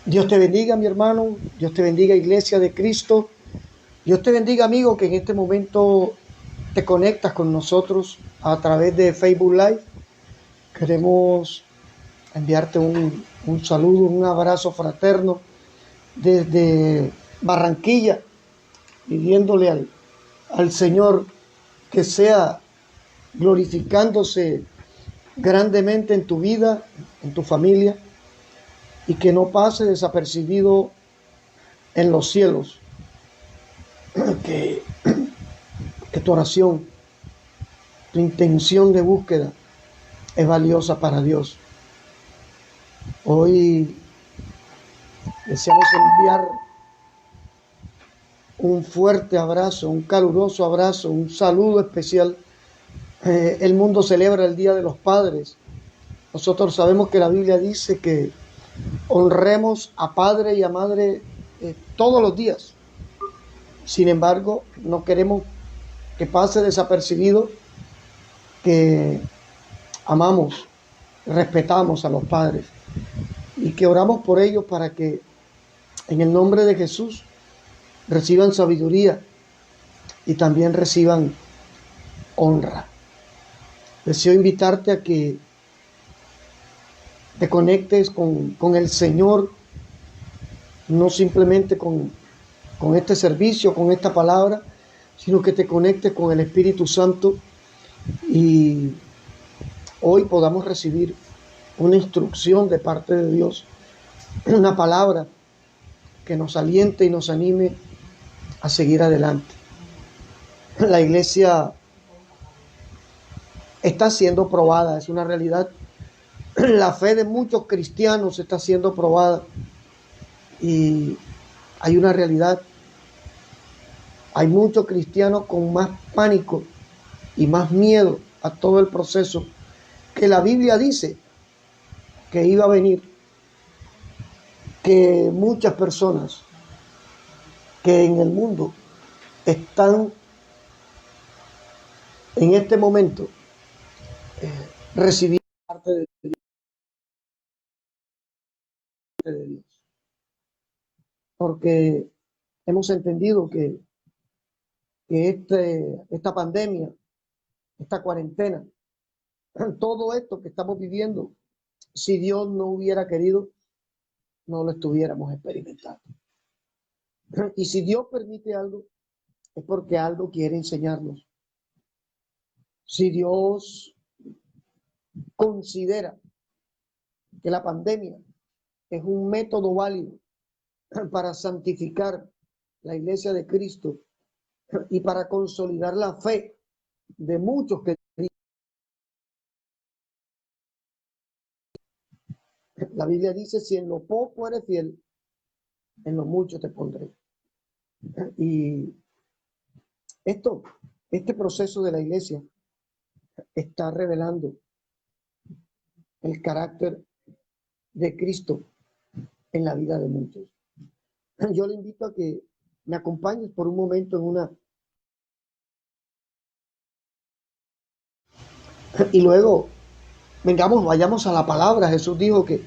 Dios te bendiga, mi hermano. Dios te bendiga, Iglesia de Cristo. Dios te bendiga, amigo, que en este momento te conectas con nosotros a través de Facebook Live. Queremos enviarte un saludo, un abrazo fraterno desde Barranquilla, pidiéndole al Señor que sea glorificándose grandemente en tu vida, en tu familia, y que no pase desapercibido en los cielos. Que, que tu oración, tu intención de búsqueda es valiosa para Dios. Hoy deseamos enviar un fuerte abrazo, un caluroso abrazo, un saludo especial. El mundo celebra el Día de los Padres. Nosotros sabemos que la Biblia dice que honremos a padre y a madre todos los días. Sin embargo, no queremos que pase desapercibido que amamos, respetamos a los padres y que oramos por ellos para que en el nombre de Jesús reciban sabiduría y también reciban honra. Deseo invitarte a que te conectes con el Señor, no simplemente con este servicio, con esta palabra, sino que te conectes con el Espíritu Santo y hoy podamos recibir una instrucción de parte de Dios, una palabra que nos aliente y nos anime a seguir adelante. La iglesia está siendo probada, es una realidad. La fe de muchos cristianos está siendo probada y hay una realidad. Hay muchos cristianos con más pánico y más miedo a todo el proceso que la Biblia dice que iba a venir, que muchas personas que en el mundo están en este momento recibiendo parte de Dios, porque hemos entendido que esta pandemia, esta cuarentena, todo esto que estamos viviendo, si Dios no hubiera querido, no lo estuviéramos experimentando. Y si Dios permite algo, es porque algo quiere enseñarnos. Si Dios considera que la pandemia es un método válido para santificar la iglesia de Cristo y para consolidar la fe de muchos que la Biblia dice, si en lo poco eres fiel, en lo mucho te pondré. Y esto, este proceso de la iglesia está revelando el carácter de Cristo en la vida de muchos. Yo le invito a que me acompañes por un momento y luego vayamos a la palabra. Jesús dijo que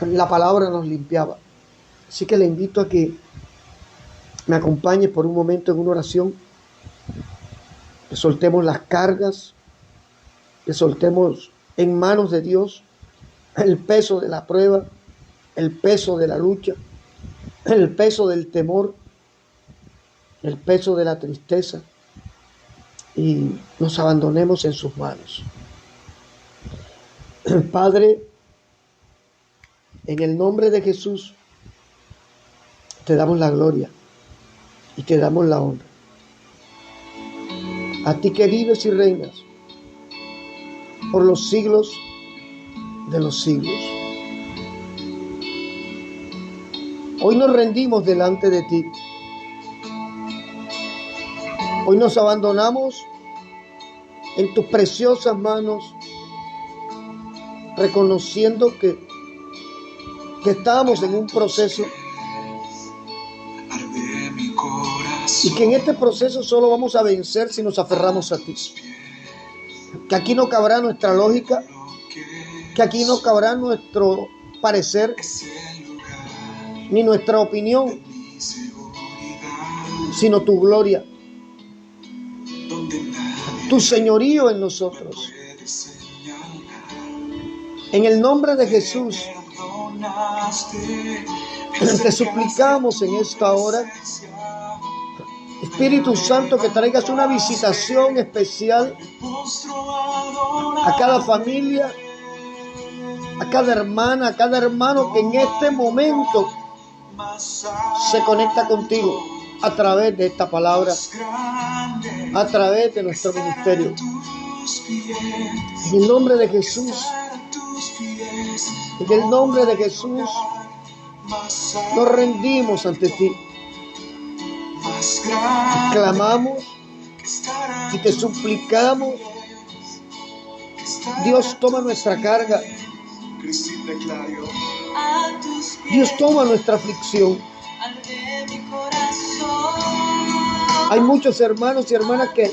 la palabra nos limpiaba. Así que le invito a que me acompañes por un momento en una oración, que soltemos las cargas, que soltemos en manos de Dios el peso de la prueba, el peso de la lucha, el peso del temor, el peso de la tristeza, y nos abandonemos en sus manos. Padre, en el nombre de Jesús, te damos la gloria y te damos la honra. A ti que vives y reinas por los siglos de los siglos. Hoy nos rendimos delante de ti. Hoy nos abandonamos en tus preciosas manos, reconociendo que estamos en un proceso y que en este proceso solo vamos a vencer si nos aferramos a ti. Que aquí no cabrá nuestra lógica, que aquí no cabrá nuestro parecer, ni nuestra opinión, sino tu gloria, tu señorío en nosotros. En el nombre de Jesús, te suplicamos en esta hora, Espíritu Santo, que traigas una visitación especial a cada familia, a cada hermana, a cada hermano que en este momento se conecta contigo a través de esta palabra, a través de nuestro ministerio. En el nombre de Jesús, en el nombre de Jesús, nos rendimos ante ti. Clamamos y te suplicamos. Dios, toma nuestra carga. Dios, toma nuestra aflicción. Hay muchos hermanos y hermanas que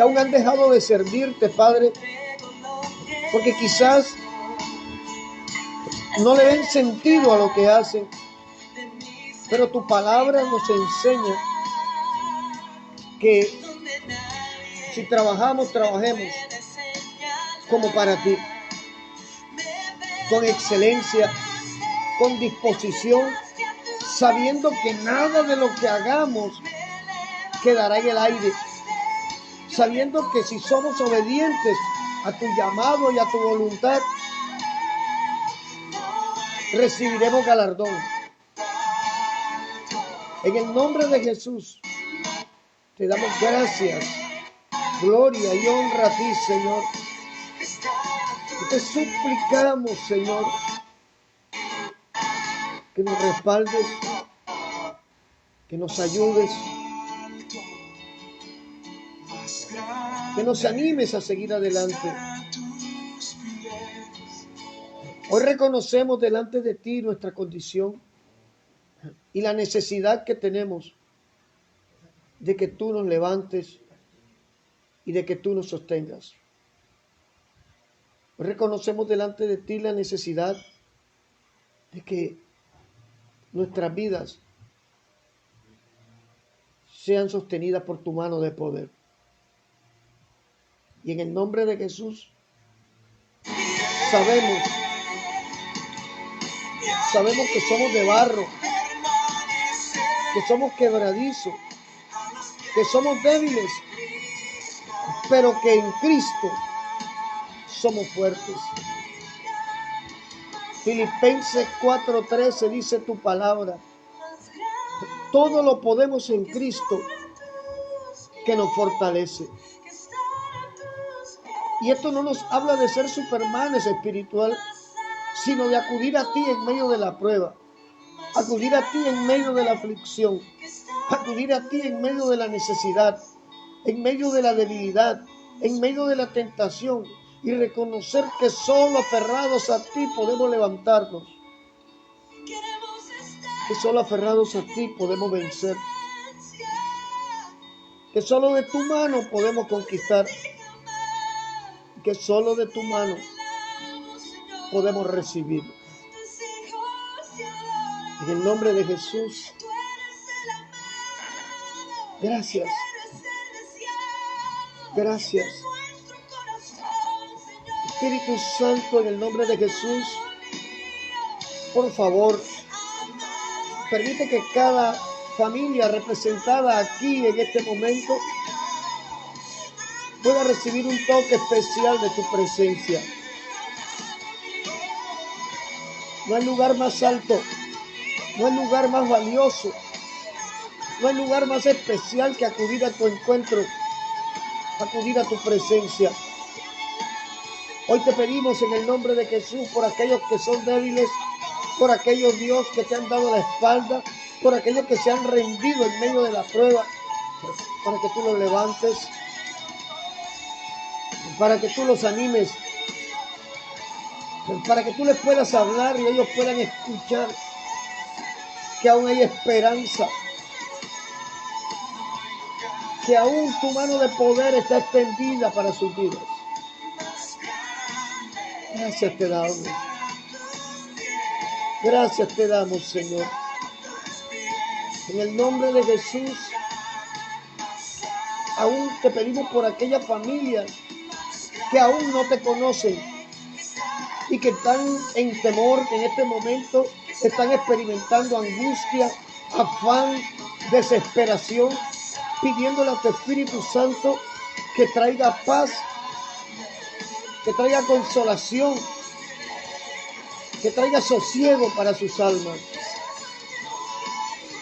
aún han dejado de servirte, Padre, porque quizás no le ven sentido a lo que hacen, pero tu palabra nos enseña que si trabajemos como para ti, con excelencia, con disposición, sabiendo que nada de lo que hagamos quedará en el aire, sabiendo que si somos obedientes a tu llamado y a tu voluntad, recibiremos galardón. En el nombre de Jesús, te damos gracias, gloria y honra a ti, Señor. Y te suplicamos, Señor, que nos respaldes, que nos ayudes, que nos animes a seguir adelante. Hoy reconocemos delante de ti nuestra condición y la necesidad que tenemos de que tú nos levantes y de que tú nos sostengas. Hoy reconocemos delante de ti la necesidad de que nuestras vidas sean sostenidas por tu mano de poder. Y en el nombre de Jesús, sabemos que somos de barro, que somos quebradizos, que somos débiles, pero que en Cristo somos fuertes. Filipenses 4:13 dice tu palabra: todo lo podemos en Cristo que nos fortalece. Y esto no nos habla de ser supermanes espiritual, sino de acudir a ti en medio de la prueba, acudir a ti en medio de la aflicción, acudir a ti en medio de la necesidad, en medio de la debilidad, en medio de la tentación, y reconocer que solo aferrados a ti podemos levantarnos, que solo aferrados a ti podemos vencer, que solo de tu mano podemos conquistar, que solo de tu mano podemos recibir. En el nombre de Jesús, gracias. Gracias. Espíritu Santo, en el nombre de Jesús, por favor, permite que cada familia representada aquí en este momento pueda recibir un toque especial de tu presencia. No hay lugar más alto, no hay lugar más valioso, no hay lugar más especial que acudir a tu encuentro, acudir a tu presencia. Hoy te pedimos en el nombre de Jesús por aquellos que son débiles, por aquellos, Dios, que te han dado la espalda, por aquellos que se han rendido en medio de la prueba, para que tú los levantes, para que tú los animes, para que tú les puedas hablar y ellos puedan escuchar que aún hay esperanza, que aún tu mano de poder está extendida para sus vidas. Gracias te damos. Gracias te damos, Señor. En el nombre de Jesús, aún te pedimos por aquellas familias que aún no te conocen y que están en temor, que en este momento están experimentando angustia, afán, desesperación, pidiéndole a tu Espíritu Santo que traiga paz, que traiga consolación, que traiga sosiego para sus almas.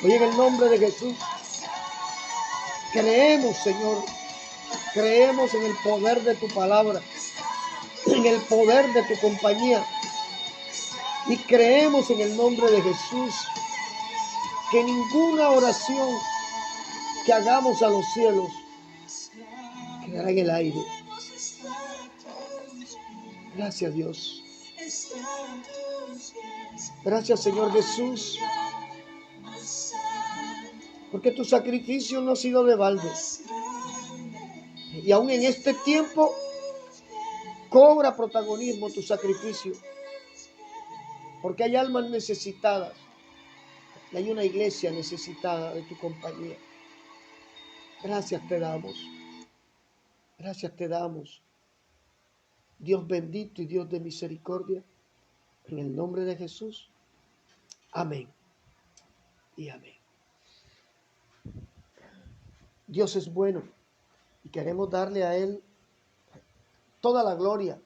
Hoy en el nombre de Jesús, creemos, Señor, creemos en el poder de tu palabra, en el poder de tu compañía, y creemos en el nombre de Jesús que ninguna oración que hagamos a los cielos quedará en el aire. Gracias, Dios. Gracias, Señor Jesús, porque tu sacrificio no ha sido de balde. Y aún en este tiempo cobra protagonismo tu sacrificio, porque hay almas necesitadas y hay una iglesia necesitada de tu compañía. Gracias te damos. Gracias te damos, Dios bendito y Dios de misericordia, en el nombre de Jesús. Amén y amén. Dios es bueno y queremos darle a Él toda la gloria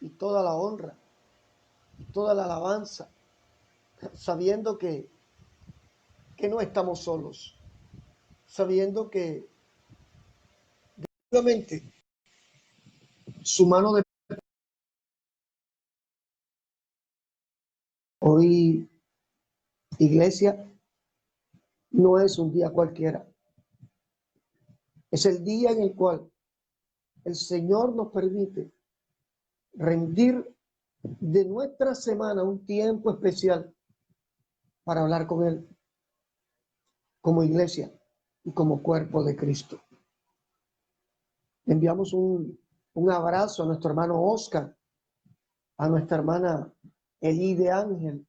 y toda la honra y toda la alabanza, sabiendo que no estamos solos, sabiendo que definitivamente su mano de hoy, iglesia, no es un día cualquiera. Es el día en el cual el Señor nos permite rendir de nuestra semana un tiempo especial para hablar con Él como iglesia y como cuerpo de Cristo. Enviamos un abrazo a nuestro hermano Oscar, a nuestra hermana Elí de Ángel,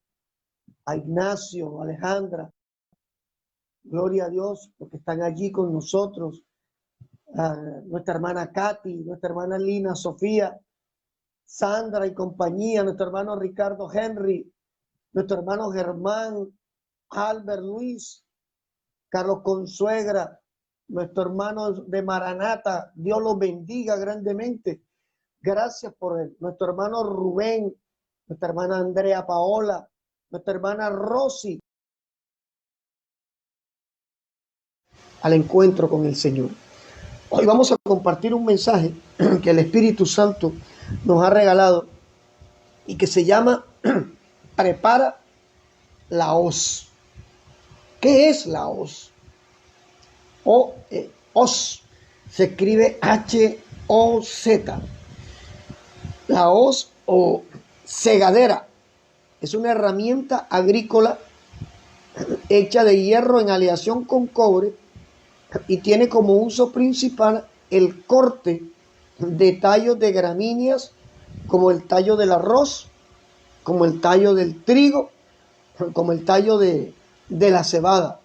a Ignacio, a Alejandra. Gloria a Dios, porque están allí con nosotros. A nuestra hermana Katy, nuestra hermana Lina, Sofía, Sandra y compañía, nuestro hermano Ricardo Henry, nuestro hermano Germán, Albert Luis, Carlos Consuegra, nuestro hermano de Maranata, Dios los bendiga grandemente. Gracias por él. Nuestro hermano Rubén, nuestra hermana Andrea Paola, nuestra hermana Rosy, al encuentro con el Señor. Hoy vamos a compartir un mensaje que el Espíritu Santo nos ha regalado y que se llama Prepara la hoz. ¿Qué es la hoz? Hoz se escribe H-O-Z. La hoz o segadera es una herramienta agrícola hecha de hierro en aleación con cobre y tiene como uso principal el corte de tallos de gramíneas como el tallo del arroz, como el tallo del trigo, como el tallo de la cebada.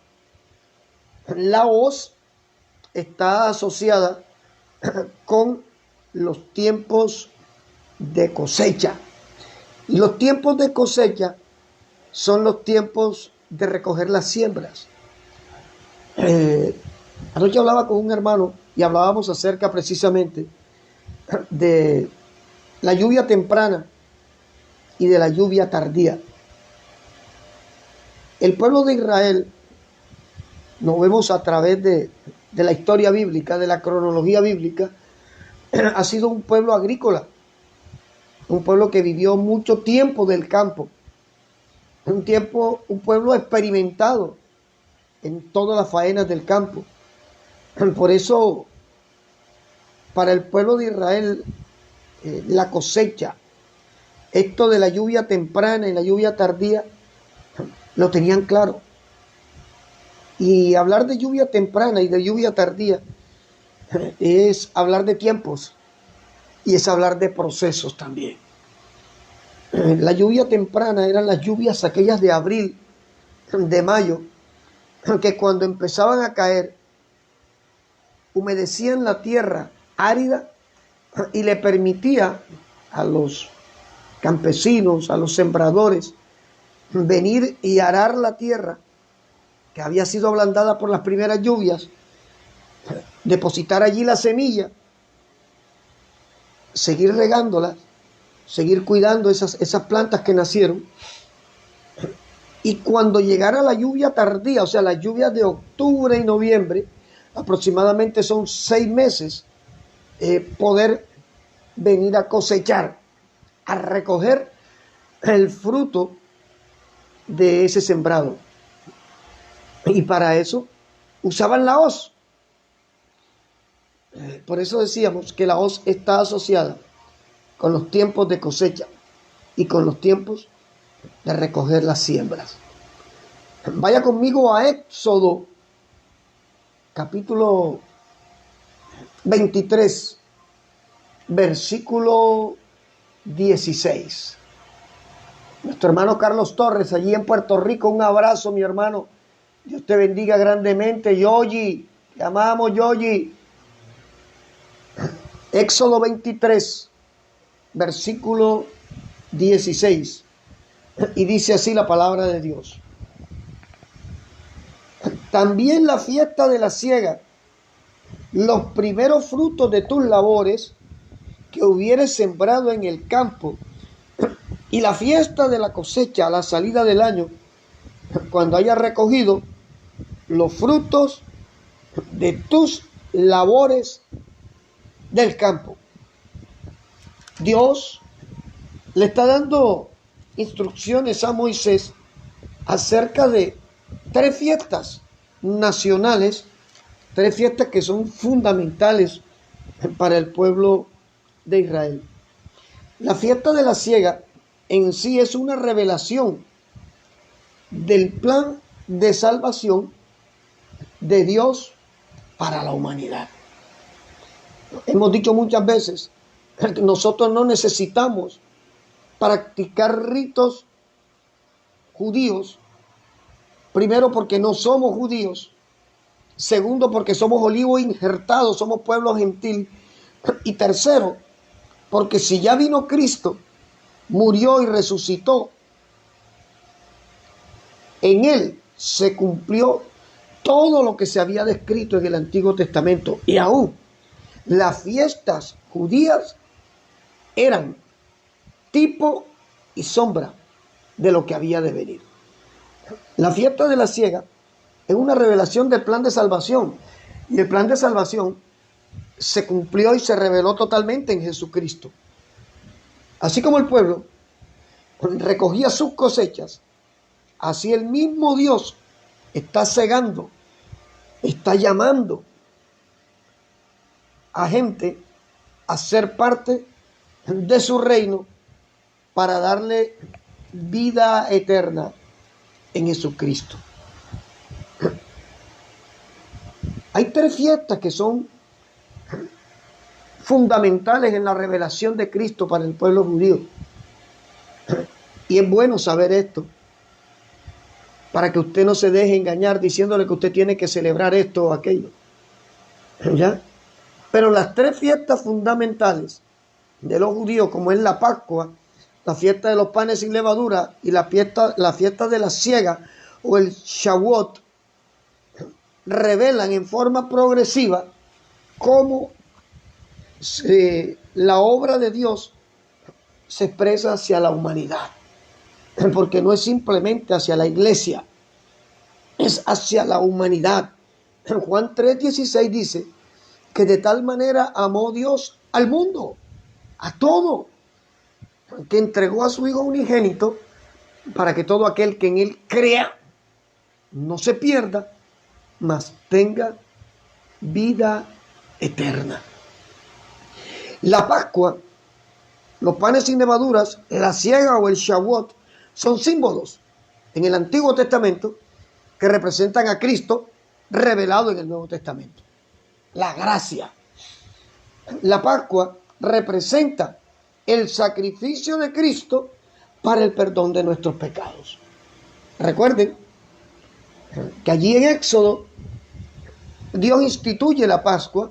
La hoz está asociada con los tiempos de cosecha. Y los tiempos de cosecha son los tiempos de recoger las siembras. Anoche hablaba con un hermano y hablábamos acerca precisamente de la lluvia temprana y de la lluvia tardía. El pueblo de Israel, nos vemos a través de la historia bíblica, de la cronología bíblica, ha sido un pueblo agrícola, un pueblo que vivió mucho tiempo del campo, un pueblo experimentado en todas las faenas del campo. Por eso, para el pueblo de Israel, la cosecha, esto de la lluvia temprana y la lluvia tardía, lo tenían claro. Y hablar de lluvia temprana y de lluvia tardía es hablar de tiempos y es hablar de procesos también. La lluvia temprana eran las lluvias aquellas de abril, de mayo, que cuando empezaban a caer, humedecían la tierra árida y le permitía a los campesinos, a los sembradores, venir y arar la tierra que había sido ablandada por las primeras lluvias, depositar allí la semilla, seguir regándolas, seguir cuidando esas plantas que nacieron. Y cuando llegara la lluvia tardía, o sea, las lluvias de octubre y noviembre, aproximadamente son 6 meses, poder venir a cosechar, a recoger el fruto de ese sembrado. Y para eso usaban la hoz. Por eso decíamos que la hoz está asociada con los tiempos de cosecha y con los tiempos de recoger las siembras. Vaya conmigo a Éxodo, capítulo 23, versículo 16. Nuestro hermano Carlos Torres, allí en Puerto Rico, un abrazo, mi hermano. Dios te bendiga grandemente. Yoyi, te amamos, Yoyi. Éxodo 23, versículo 16. Y dice así la palabra de Dios. También la fiesta de la siega, los primeros frutos de tus labores que hubieres sembrado en el campo, y la fiesta de la cosecha a la salida del año, cuando hayas recogido los frutos de tus labores del campo. Dios le está dando instrucciones a Moisés acerca de 3 fiestas nacionales, 3 fiestas que son fundamentales para el pueblo de Israel. La fiesta de la siega en sí es una revelación del plan de salvación de Dios para la humanidad. Hemos dicho muchas veces que nosotros no necesitamos practicar ritos judíos, primero porque no somos judíos, segundo porque somos olivo injertado, somos pueblo gentil, y tercero porque si ya vino Cristo, murió y resucitó, en él se cumplió todo lo que se había descrito en el Antiguo Testamento, y aún las fiestas judías eran tipo y sombra de lo que había de venir. La fiesta de la siega es una revelación del plan de salvación, y el plan de salvación se cumplió y se reveló totalmente en Jesucristo. Así como el pueblo recogía sus cosechas, así el mismo Dios está segando, está llamando a gente a ser parte de su reino para darle vida eterna en Jesucristo. Hay 3 fiestas que son fundamentales en la revelación de Cristo para el pueblo judío. Y es bueno saber esto, para que usted no se deje engañar diciéndole que usted tiene que celebrar esto o aquello. ¿Ya? Pero las 3 fiestas fundamentales de los judíos, como es la Pascua, la fiesta de los panes sin levadura y la fiesta de la siega o el Shavuot, revelan en forma progresiva cómo la obra de Dios se expresa hacia la humanidad, porque no es simplemente hacia la iglesia, es hacia la humanidad. Juan 3:16 dice que de tal manera amó Dios al mundo, a todo, que entregó a su Hijo unigénito para que todo aquel que en él crea no se pierda, mas tenga vida eterna. La Pascua, los panes sin levaduras, la siega o el Shavuot son símbolos en el Antiguo Testamento que representan a Cristo revelado en el Nuevo Testamento. La gracia. La Pascua representa el sacrificio de Cristo para el perdón de nuestros pecados. Recuerden que allí en Éxodo Dios instituye la Pascua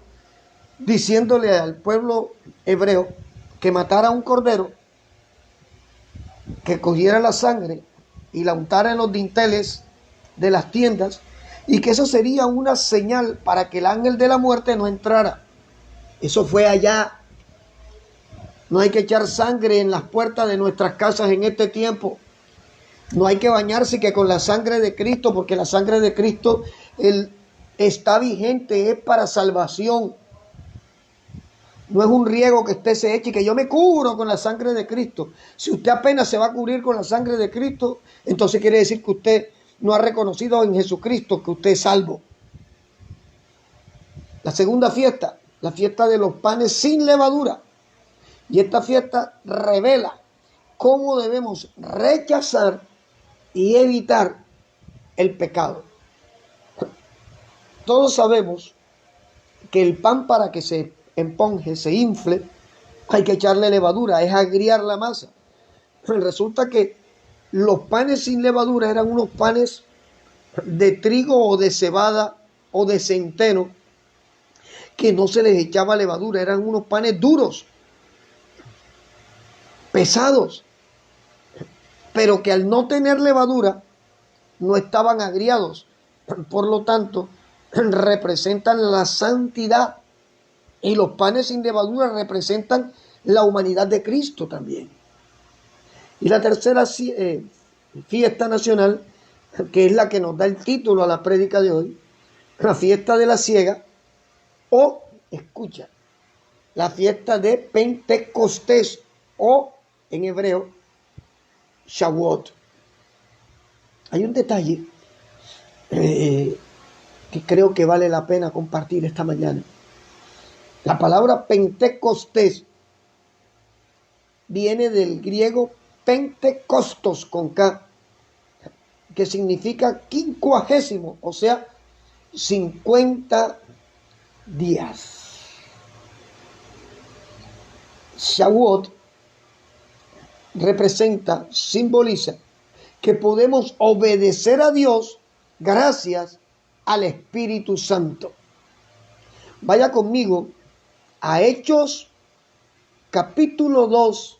diciéndole al pueblo hebreo que matara un cordero, que cogiera la sangre y la untara en los dinteles de las tiendas, y que eso sería una señal para que el ángel de la muerte no entrara. Eso fue allá. No hay que echar sangre en las puertas de nuestras casas en este tiempo. No hay que bañarse que con la sangre de Cristo, porque la sangre de Cristo está vigente, es para salvación. No es un riego que usted se eche y que yo me cubro con la sangre de Cristo. Si usted apenas se va a cubrir con la sangre de Cristo, entonces quiere decir que usted no ha reconocido en Jesucristo que usted es salvo. La segunda fiesta, la fiesta de los panes sin levadura. Y esta fiesta revela cómo debemos rechazar y evitar el pecado. Todos sabemos que el pan, para que se emponje, se infle, hay que echarle levadura, es agriar la masa. Resulta que los panes sin levadura eran unos panes de trigo o de cebada o de centeno, que no se les echaba levadura, eran unos panes duros, pesados, pero que al no tener levadura no estaban agriados. Por lo tanto, representan la santidad, y los panes sin levadura representan la humanidad de Cristo también. Y la tercera fiesta nacional, que es la que nos da el título a la prédica de hoy, la fiesta de la siega, o, escucha, la fiesta de Pentecostés, o en hebreo, Shavuot. Hay un detalle que creo que vale la pena compartir esta mañana. La palabra Pentecostés viene del griego Pentecostos con K, que significa 50, o sea, 50 días. Shavuot representa, simboliza que podemos obedecer a Dios gracias al Espíritu Santo. Vaya conmigo a Hechos capítulo 2,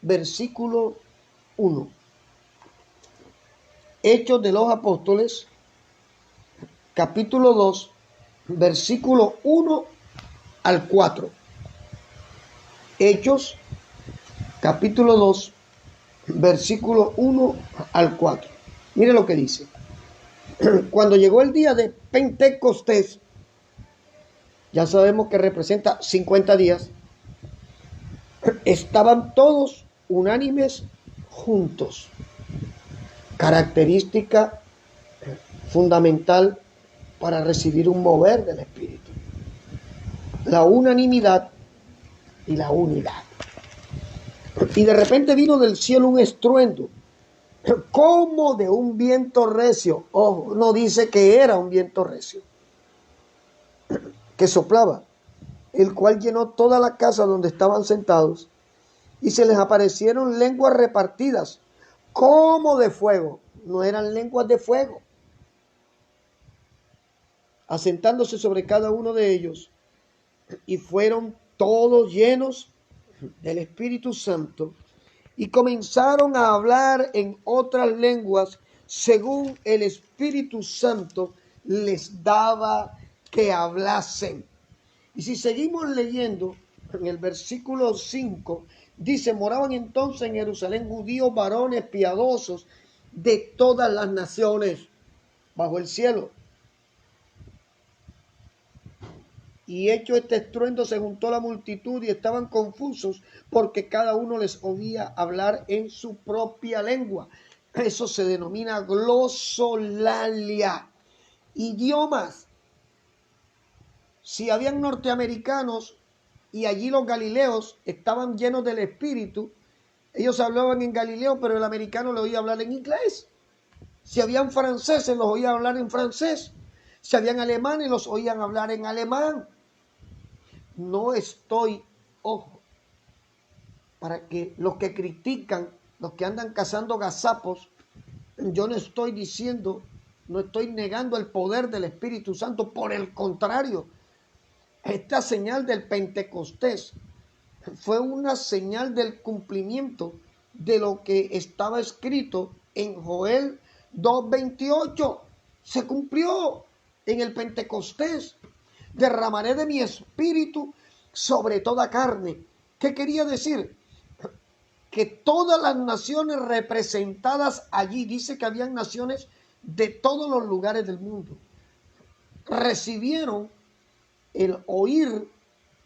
versículo 1. Hechos de los Apóstoles, capítulo 2, versículo 1 al 4. Hechos, capítulo 2, versículo 1 al 4. Mire lo que dice. Cuando llegó el día de Pentecostés, ya sabemos que representa 50 días, estaban todos unánimes juntos. Característica fundamental para recibir un mover del Espíritu. La unanimidad y la unidad. Y de repente vino del cielo un estruendo, como de un viento recio. Ojo, no dice que era un viento recio, que soplaba, el cual llenó toda la casa donde estaban sentados, y se les aparecieron lenguas repartidas, como de fuego. No eran lenguas de fuego, asentándose sobre cada uno de ellos, y fueron todos llenos del Espíritu Santo, y comenzaron a hablar en otras lenguas según el Espíritu Santo les daba que hablasen. Y si seguimos leyendo en el versículo 5, dice: moraban entonces en Jerusalén judíos varones piadosos de todas las naciones bajo el cielo. Y hecho este estruendo, se juntó la multitud y estaban confusos, porque cada uno les oía hablar en su propia lengua. Eso se denomina glosolalia. Idiomas. Si habían norteamericanos y allí los galileos estaban llenos del Espíritu, ellos hablaban en Galileo, pero el americano lo oía hablar en inglés. Si habían franceses, los oía hablar en francés. Si habían alemanes, los oían hablar en alemán. No estoy, ojo, para que los que critican, los que andan cazando gazapos, yo no estoy diciendo No estoy negando el poder del Espíritu Santo. Por el contrario, esta señal del Pentecostés fue una señal del cumplimiento de lo que estaba escrito en Joel 2:28. Se cumplió en el Pentecostés. Derramaré de mi espíritu sobre toda carne. ¿Qué quería decir? Que todas las naciones representadas allí, dice que habían naciones de todos los lugares del mundo, recibieron el oír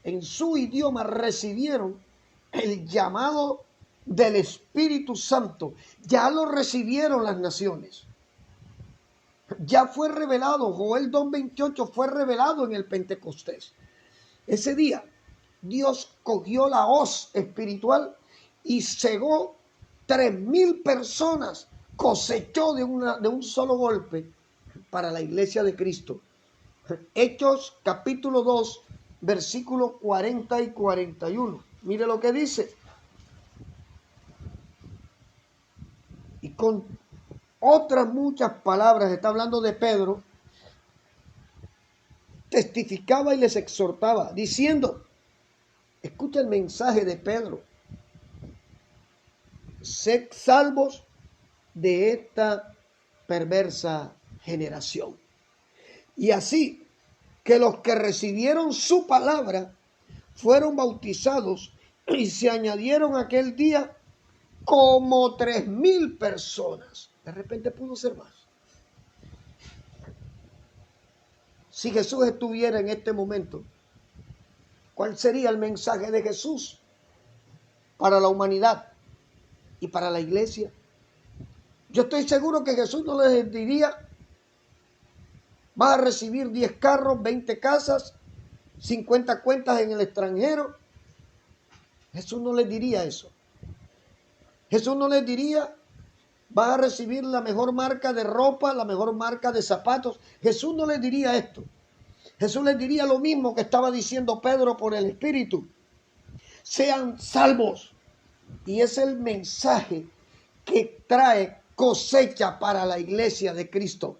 en su idioma, recibieron el llamado del Espíritu Santo. Ya lo recibieron las naciones. Ya fue revelado, Joel 2:28 fue revelado en el Pentecostés. Ese día Dios cogió la hoz espiritual y cegó 3,000 personas, cosechó de un solo golpe para la iglesia de Cristo. Hechos capítulo 2, versículos 40 y 41. Mire lo que dice. Y con otras muchas palabras, está hablando de Pedro, testificaba y les exhortaba, diciendo, escucha el mensaje de Pedro, sed salvos de esta perversa generación. Y así que los que recibieron su palabra fueron bautizados y se añadieron aquel día como 3,000 personas. De repente pudo ser más. Si Jesús estuviera en este momento, ¿cuál sería el mensaje de Jesús para la humanidad y para la iglesia? Yo estoy seguro que Jesús no les diría, vas a recibir 10 carros, 20 casas, 50 cuentas en el extranjero. Jesús no les diría eso. Jesús no les diría, vas a recibir la mejor marca de ropa, la mejor marca de zapatos. Jesús no les diría esto. Jesús les diría lo mismo que estaba diciendo Pedro por el Espíritu. Sean salvos. Y es el mensaje que trae cosecha para la iglesia de Cristo.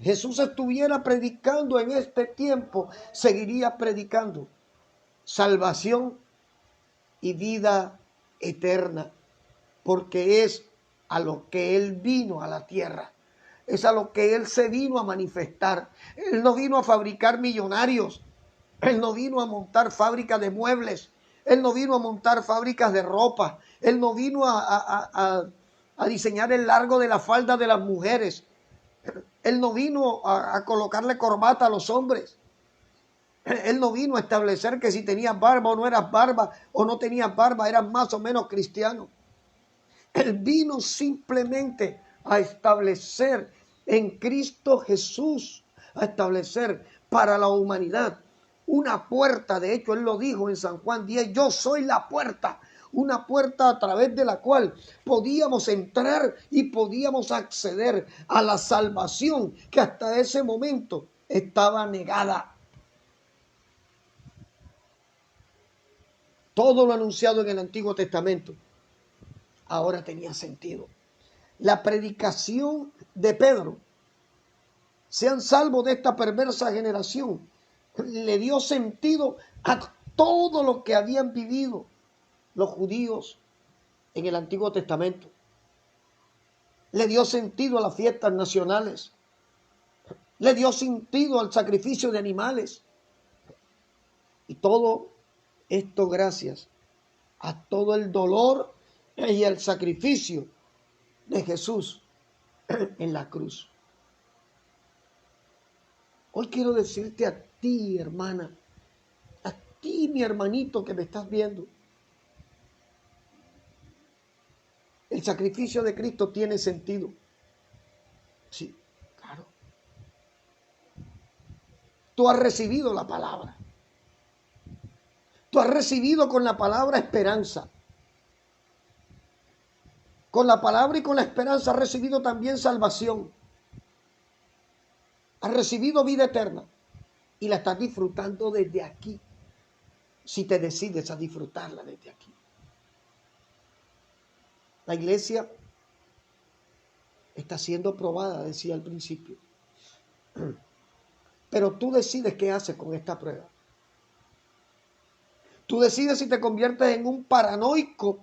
Jesús estuviera predicando en este tiempo, seguiría predicando salvación y vida eterna, porque es a lo que Él vino a la tierra, es a lo que Él se vino a manifestar. Él no vino a fabricar millonarios, Él no vino a montar fábricas de muebles, Él no vino a montar fábricas de ropa, Él no vino a diseñar el largo de la falda de las mujeres, Él no vino a colocarle corbata a los hombres. Él no vino a establecer que si tenías barba o no eras barba, o no tenías barba, eras más o menos cristiano. Él vino simplemente a establecer en Cristo Jesús, a establecer para la humanidad una puerta. De hecho, Él lo dijo en San Juan 10, yo soy la puerta. Una puerta a través de la cual podíamos entrar y podíamos acceder a la salvación que hasta ese momento estaba negada. Todo lo anunciado en el Antiguo Testamento ahora tenía sentido. La predicación de Pedro, sean salvos de esta perversa generación, le dio sentido a todo lo que habían vivido los judíos en el Antiguo Testamento. Le dio sentido a las fiestas nacionales. Le dio sentido al sacrificio de animales. Y todo esto gracias a todo el dolor y el sacrificio de Jesús en la cruz. Hoy quiero decirte a ti, hermana, a ti, mi hermanito que me estás viendo, el sacrificio de Cristo tiene sentido. Sí, claro. Tú has recibido la palabra. Tú has recibido con la palabra esperanza. Con la palabra y con la esperanza has recibido también salvación. Has recibido vida eterna y la estás disfrutando desde aquí, si te decides a disfrutarla desde aquí. La iglesia está siendo probada, decía al principio. Pero tú decides qué haces con esta prueba. Tú decides si te conviertes en un paranoico,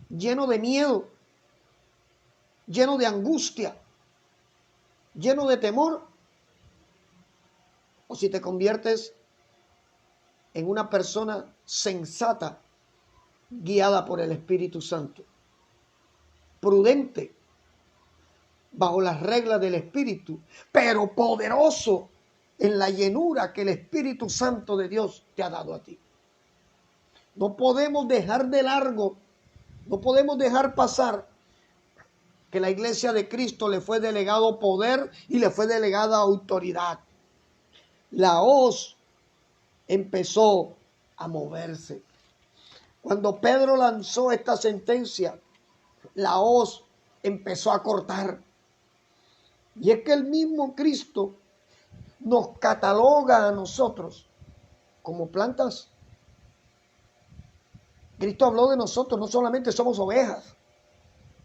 lleno de miedo, lleno de angustia, lleno de temor, o si te conviertes en una persona sensata, guiada por el Espíritu Santo, prudente, bajo las reglas del Espíritu, pero poderoso en la llenura que el Espíritu Santo de Dios te ha dado a ti. No podemos dejar de largo, no podemos dejar pasar que la iglesia de Cristo le fue delegado poder y le fue delegada autoridad. La hoz empezó a moverse. Cuando Pedro lanzó esta sentencia, la hoz empezó a cortar. Y es que el mismo Cristo nos cataloga a nosotros como plantas. Cristo habló de nosotros, no solamente somos ovejas.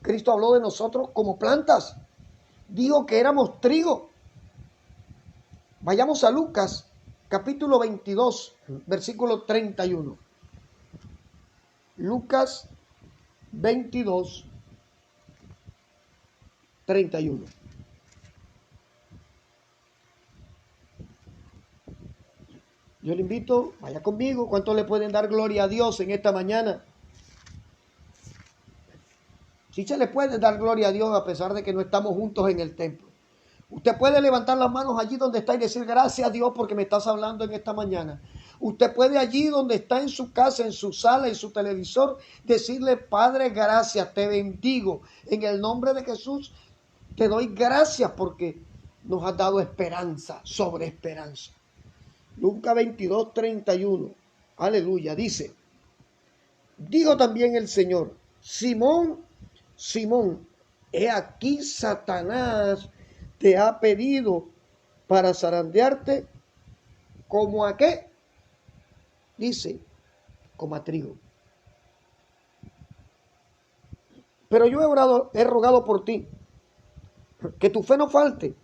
Cristo habló de nosotros como plantas. Dijo que éramos trigo. Vayamos a Lucas, capítulo 22, versículo 31. Lucas 22, 31. Yo le invito, vaya conmigo. ¿Cuántos le pueden dar gloria a Dios en esta mañana? Sí se le puede dar gloria a Dios a pesar de que no estamos juntos en el templo. Usted puede levantar las manos allí donde está y decir gracias a Dios porque me estás hablando en esta mañana. Usted puede allí donde está en su casa, en su sala, en su televisor, decirle Padre, gracias, te bendigo. En el nombre de Jesús te doy gracias porque nos has dado esperanza sobre esperanza. Lucas 22, 31. Aleluya. Dice, dijo también el Señor, Simón, Simón, he aquí Satanás te ha pedido para zarandearte como a qué. Dice, como a trigo. Pero yo he rogado por ti, que tu fe no falte.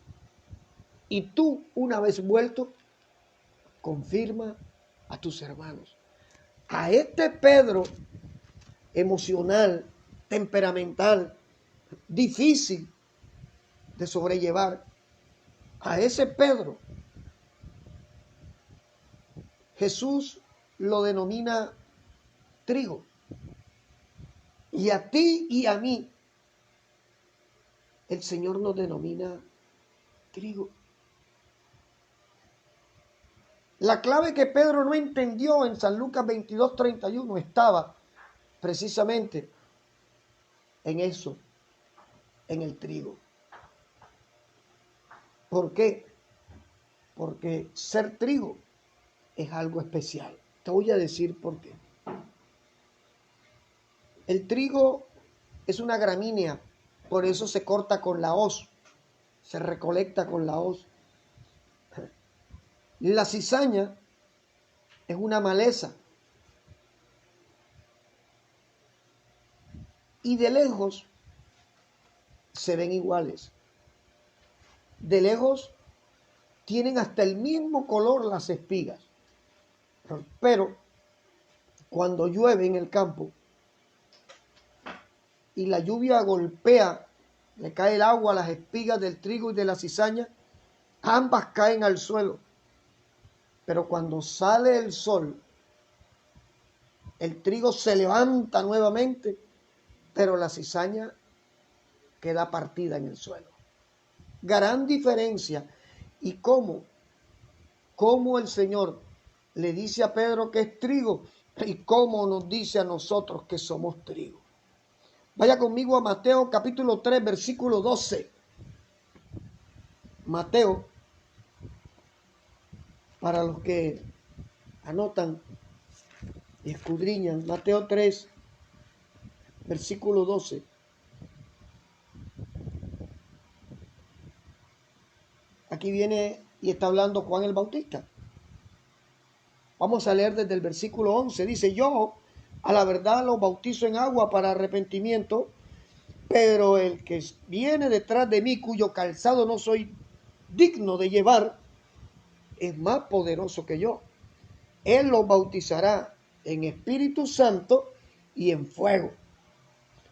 Y tú, una vez vuelto, confirma a tus hermanos. A este Pedro emocional, temperamental, difícil de sobrellevar, a ese Pedro, Jesús lo denomina trigo. Y a ti y a mí, el Señor nos denomina trigo. La clave que Pedro no entendió en San Lucas 22, 31 estaba precisamente en eso, en el trigo. ¿Por qué? Porque ser trigo es algo especial. Te voy a decir por qué. El trigo es una gramínea, por eso se corta con la hoz, se recolecta con la hoz. La cizaña es una maleza. Y de lejos se ven iguales. De lejos tienen hasta el mismo color las espigas. Pero cuando llueve en el campo y la lluvia golpea, le cae el agua a las espigas del trigo y de la cizaña, ambas caen al suelo. Pero cuando sale el sol, el trigo se levanta nuevamente, pero la cizaña queda partida en el suelo. Gran diferencia. ¿Y cómo el Señor le dice a Pedro que es trigo y cómo nos dice a nosotros que somos trigo? Vaya conmigo a Mateo capítulo 3, versículo 12. Mateo, para los que anotan y escudriñan, Mateo 3, versículo 12. Aquí viene y está hablando Juan el Bautista. Vamos a leer desde el versículo 11. Dice, yo a la verdad los bautizo en agua para arrepentimiento, Pero el que viene detrás de mí, cuyo calzado no soy digno de llevar, es más poderoso que yo. Él los bautizará en Espíritu Santo y en fuego.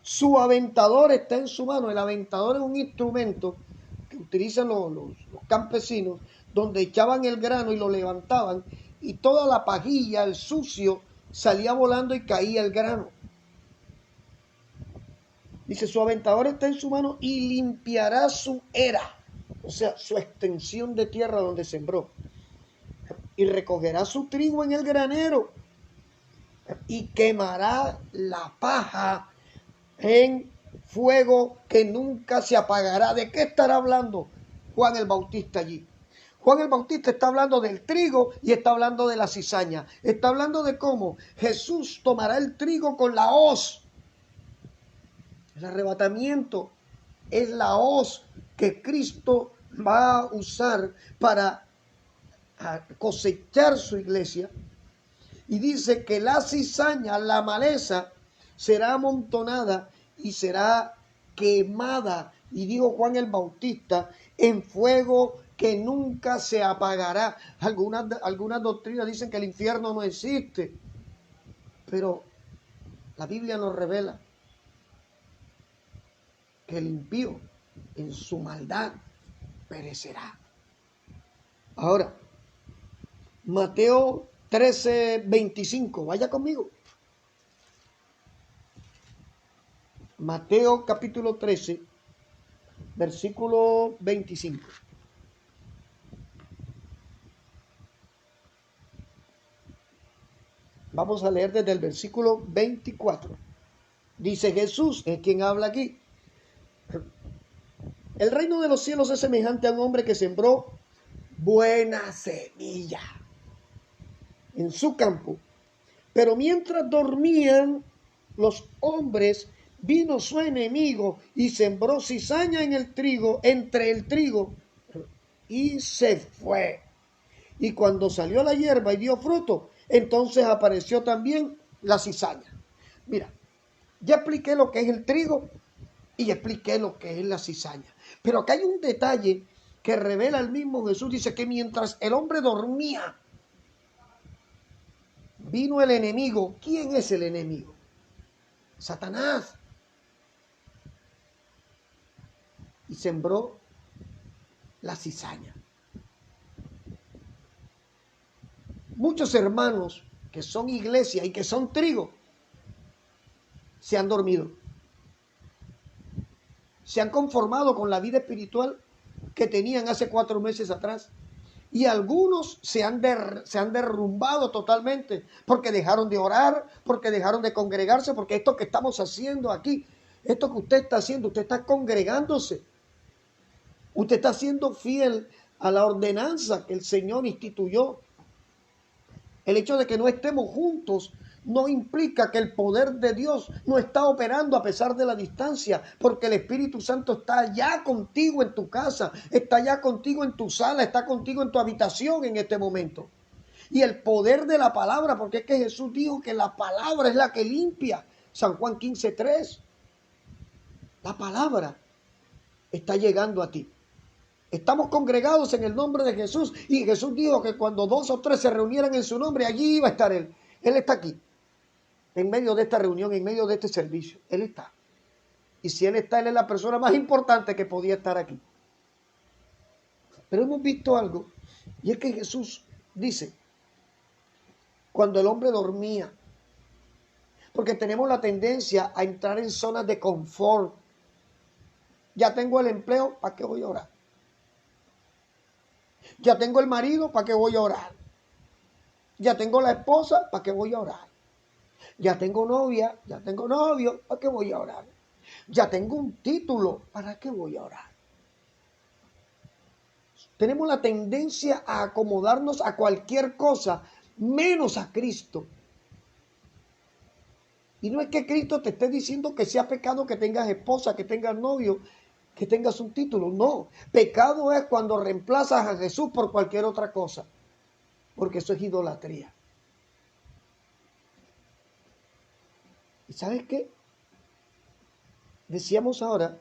Su aventador está en su mano. El aventador es un instrumento que utilizan los campesinos, donde echaban el grano y lo levantaban, y toda la pajilla, el sucio, salía volando y caía el grano. Dice, su aventador está en su mano y limpiará su era, o sea, su extensión de tierra donde sembró. Y recogerá su trigo en el granero y quemará la paja en fuego que nunca se apagará. ¿De qué estará hablando Juan el Bautista allí? Juan el Bautista está hablando del trigo y está hablando de la cizaña. Está hablando de cómo Jesús tomará el trigo con la hoz. El arrebatamiento es la hoz que Cristo va a usar para cosechar su iglesia. Y dice que la cizaña, la maleza, será amontonada y será quemada. Y dijo Juan el Bautista, en fuego que nunca se apagará. Algunas doctrinas dicen que el infierno no existe, pero la Biblia nos revela que el impío en su maldad perecerá. Ahora, Mateo 13:25, vaya conmigo. Mateo capítulo 13, versículo 25. Vamos a leer desde el versículo 24. Dice Jesús, es quien habla aquí. El reino de los cielos es semejante a un hombre que sembró buena semilla en su campo. Pero mientras dormían los hombres, vino su enemigo y sembró cizaña en el trigo, entre el trigo, y se fue. Y cuando salió la hierba y dio fruto, entonces apareció también la cizaña. Mira, ya expliqué lo que es el trigo y expliqué lo que es la cizaña. Pero acá hay un detalle que revela el mismo Jesús. Dice que mientras el hombre dormía, vino el enemigo. ¿Quién es el enemigo? Satanás. Y sembró la cizaña. Muchos hermanos que son iglesia y que son trigo se han dormido. Se han conformado con la vida espiritual que tenían hace 4 meses atrás. Y algunos se han derrumbado totalmente porque dejaron de orar, porque dejaron de congregarse, porque esto que estamos haciendo aquí, esto que usted está haciendo, usted está congregándose. Usted está siendo fiel a la ordenanza que el Señor instituyó. El hecho de que no estemos juntos no implica que el poder de Dios no está operando a pesar de la distancia, porque el Espíritu Santo está ya contigo en tu casa, está ya contigo en tu sala, está contigo en tu habitación en este momento. Y el poder de la palabra, porque es que Jesús dijo que la palabra es la que limpia. San Juan 15:3. La palabra está llegando a ti. Estamos congregados en el nombre de Jesús y Jesús dijo que cuando 2 o 3 se reunieran en su nombre, allí iba a estar Él. Él está aquí, en medio de esta reunión, en medio de este servicio. Él está. Y si Él está, Él es la persona más importante que podía estar aquí. Pero hemos visto algo, y es que Jesús dice, cuando el hombre dormía, porque tenemos la tendencia a entrar en zonas de confort. Ya tengo el empleo, ¿para qué voy a orar? Ya tengo el marido, ¿para qué voy a orar? Ya tengo la esposa, ¿para qué voy a orar? Ya tengo novia, ya tengo novio, ¿para qué voy a orar? Ya tengo un título, ¿para qué voy a orar? Tenemos la tendencia a acomodarnos a cualquier cosa, menos a Cristo. Y no es que Cristo te esté diciendo que sea pecado que tengas esposa, que tengas novio, que tengas un título. No, pecado es cuando reemplazas a Jesús por cualquier otra cosa, porque eso es idolatría. ¿Y sabes qué? Decíamos ahora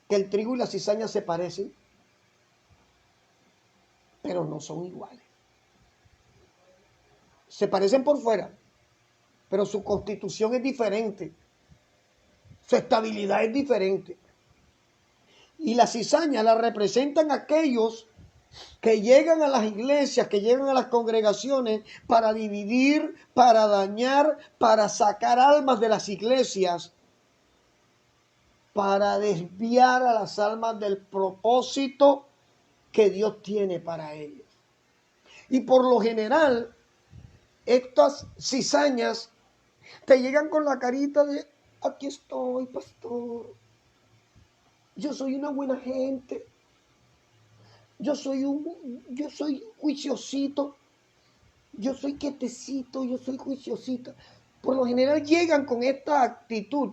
que el trigo y la cizaña se parecen, pero no son iguales. Se parecen por fuera, pero su constitución es diferente, su estabilidad es diferente. Y la cizaña la representan aquellos que llegan a las iglesias, que llegan a las congregaciones para dividir, para dañar, para sacar almas de las iglesias, para desviar a las almas del propósito que Dios tiene para ellos. Y por lo general, estas cizañas te llegan con la carita de: aquí estoy, pastor, yo soy una buena gente, yo soy juiciosito, yo soy quietecito, yo soy juiciosita. Por lo general llegan con esta actitud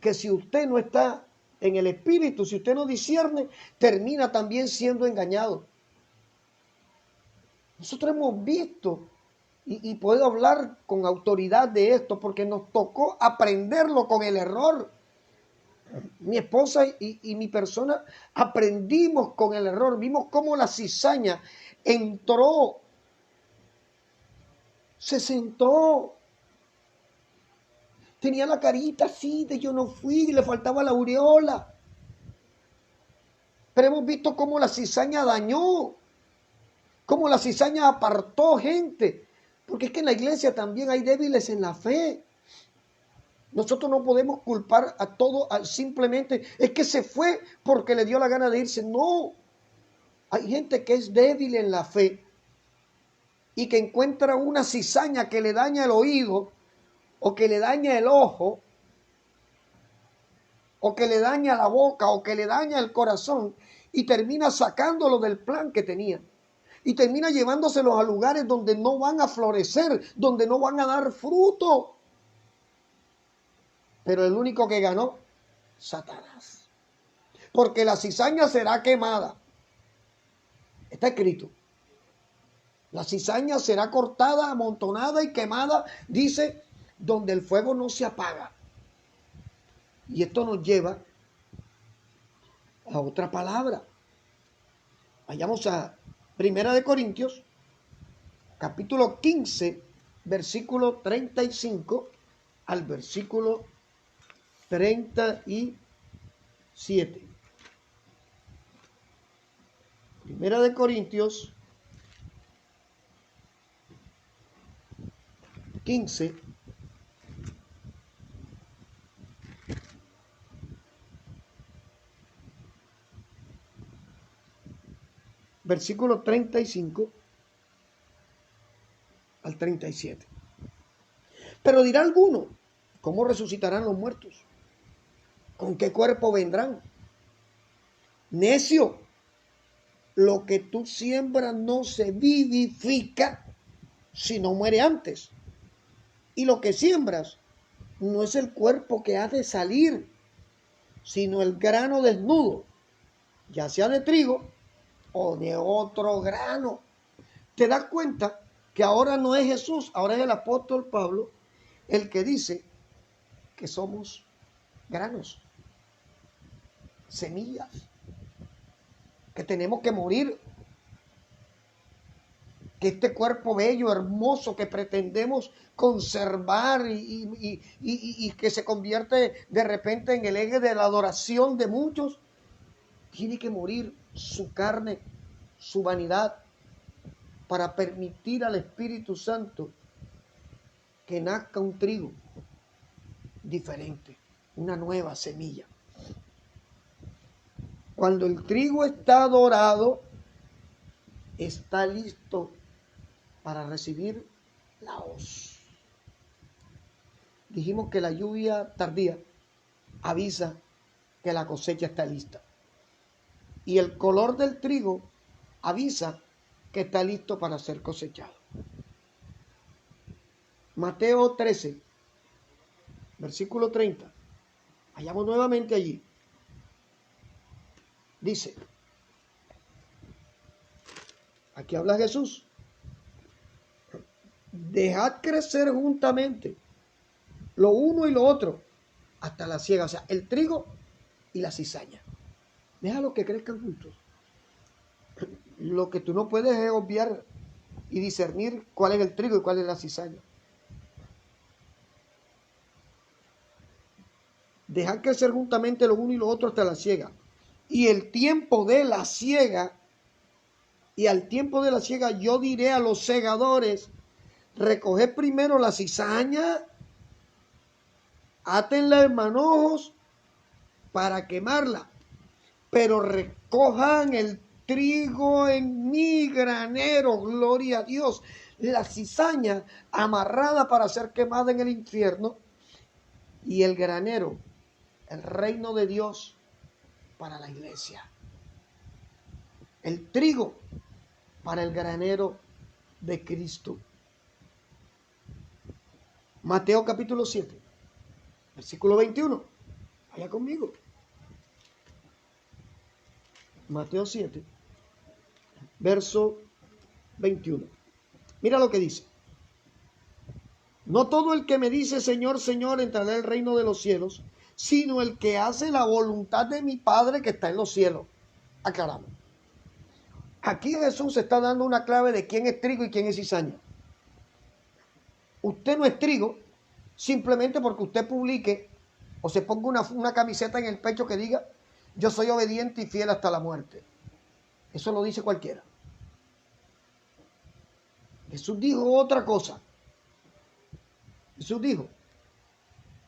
que si usted no está en el espíritu, si usted no discierne, termina también siendo engañado. Nosotros hemos visto, y puedo hablar con autoridad de esto, porque nos tocó aprenderlo con el error. Mi esposa y mi persona aprendimos con el error. Vimos cómo la cizaña entró, se sentó, tenía la carita así de yo no fui, le faltaba la aureola. Pero hemos visto cómo la cizaña dañó, cómo la cizaña apartó gente. Porque es que en la iglesia también hay débiles en la fe. Nosotros no podemos culpar a todo simplemente es que se fue porque le dio la gana de irse. No, hay gente que es débil en la fe y que encuentra una cizaña que le daña el oído o que le daña el ojo o que le daña la boca o que le daña el corazón y termina sacándolo del plan que tenía. Y termina llevándoselos a lugares donde no van a florecer, donde no van a dar fruto. Pero el único que ganó, Satanás. Porque la cizaña será quemada. Está escrito. La cizaña será cortada, amontonada y quemada, dice, donde el fuego no se apaga. Y esto nos lleva a otra palabra. Vayamos a 1 Corintios, capítulo 15, versículo 35 al versículo 37. 1 Corintios 15, versículo 35 al 37. Pero dirá alguno: ¿cómo resucitarán los muertos? ¿Con qué cuerpo vendrán? Necio, lo que tú siembras no se vivifica si no muere antes. Y lo que siembras no es el cuerpo que ha de salir, sino el grano desnudo, ya sea de trigo o de otro grano. ¿Te das cuenta que ahora no es Jesús, ahora es el apóstol Pablo el que dice que somos granos, semillas, que tenemos que morir, que este cuerpo bello, hermoso, que pretendemos conservar y que se convierte de repente en el eje de la adoración de muchos, tiene que morir su carne, su vanidad, para permitir al Espíritu Santo que nazca un trigo diferente, una nueva semilla. Cuando el trigo está dorado, está listo para recibir la hoz. Dijimos que la lluvia tardía avisa que la cosecha está lista. Y el color del trigo avisa que está listo para ser cosechado. Mateo 13, versículo 30. Vayamos nuevamente allí. Dice, aquí habla Jesús: dejad crecer juntamente lo uno y lo otro hasta la siega. O sea, el trigo y la cizaña. Déjalo que crezcan juntos. Lo que tú no puedes es obviar y discernir cuál es el trigo y cuál es la cizaña. Dejar crecer juntamente lo uno y lo otro hasta la siega. Y el tiempo de la siega, y al tiempo de la siega yo diré a los segadores, recoged primero la cizaña, átenla en manojos para quemarla, pero recojan el trigo en mi granero, gloria a Dios. La cizaña amarrada para ser quemada en el infierno y el granero, el reino de Dios para la iglesia. El trigo para el granero de Cristo. Mateo capítulo 7, versículo 21. Vaya conmigo. Mateo 7, verso 21. Mira lo que dice. No todo el que me dice Señor, Señor entrará al reino de los cielos, sino el que hace la voluntad de mi Padre que está en los cielos. Aclaramos. Aquí Jesús está dando una clave de quién es trigo y quién es cizaña. Usted no es trigo simplemente porque usted publique o se ponga una camiseta en el pecho que diga yo soy obediente y fiel hasta la muerte. Eso lo dice cualquiera. Jesús dijo otra cosa. Jesús dijo,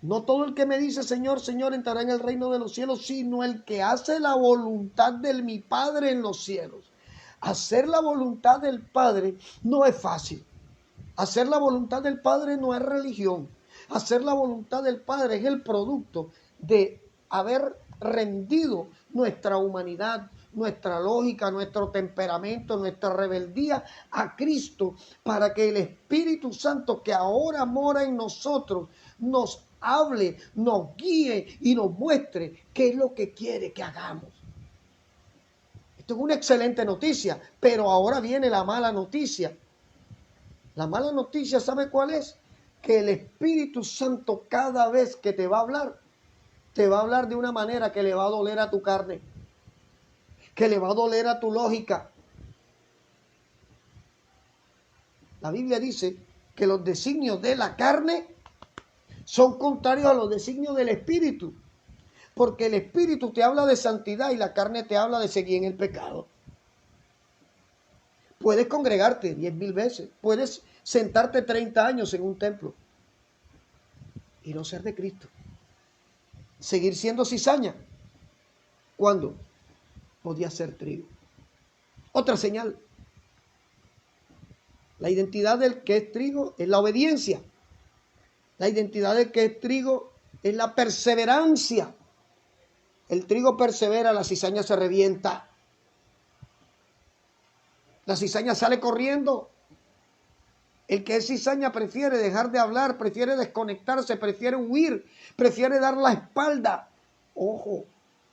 no todo el que me dice Señor, Señor entrará en el reino de los cielos, sino el que hace la voluntad de mi Padre en los cielos. Hacer la voluntad del Padre no es fácil. Hacer la voluntad del Padre no es religión. Hacer la voluntad del Padre es el producto de haber rendido nuestra humanidad, nuestra lógica, nuestro temperamento, nuestra rebeldía a Cristo, para que el Espíritu Santo que ahora mora en nosotros nos hable, nos guíe y nos muestre qué es lo que quiere que hagamos. Esto es una excelente noticia, pero ahora viene la mala noticia. La mala noticia, ¿sabe cuál es? Que el Espíritu Santo cada vez que te va a hablar de una manera que le va a doler a tu carne, que le va a doler a tu lógica. La Biblia dice que los designios de la carne son contrarios a los designios del Espíritu, porque el Espíritu te habla de santidad y la carne te habla de seguir en el pecado. Puedes congregarte 10,000 veces, puedes sentarte 30 años en un templo y no ser de Cristo. Seguir siendo cizaña. ¿Cuándo? Podía ser trigo. Otra señal. La identidad del que es trigo es la obediencia. La identidad del que es trigo es la perseverancia. El trigo persevera, la cizaña se revienta. La cizaña sale corriendo. El que es cizaña prefiere dejar de hablar, prefiere desconectarse, prefiere huir, prefiere dar la espalda. Ojo,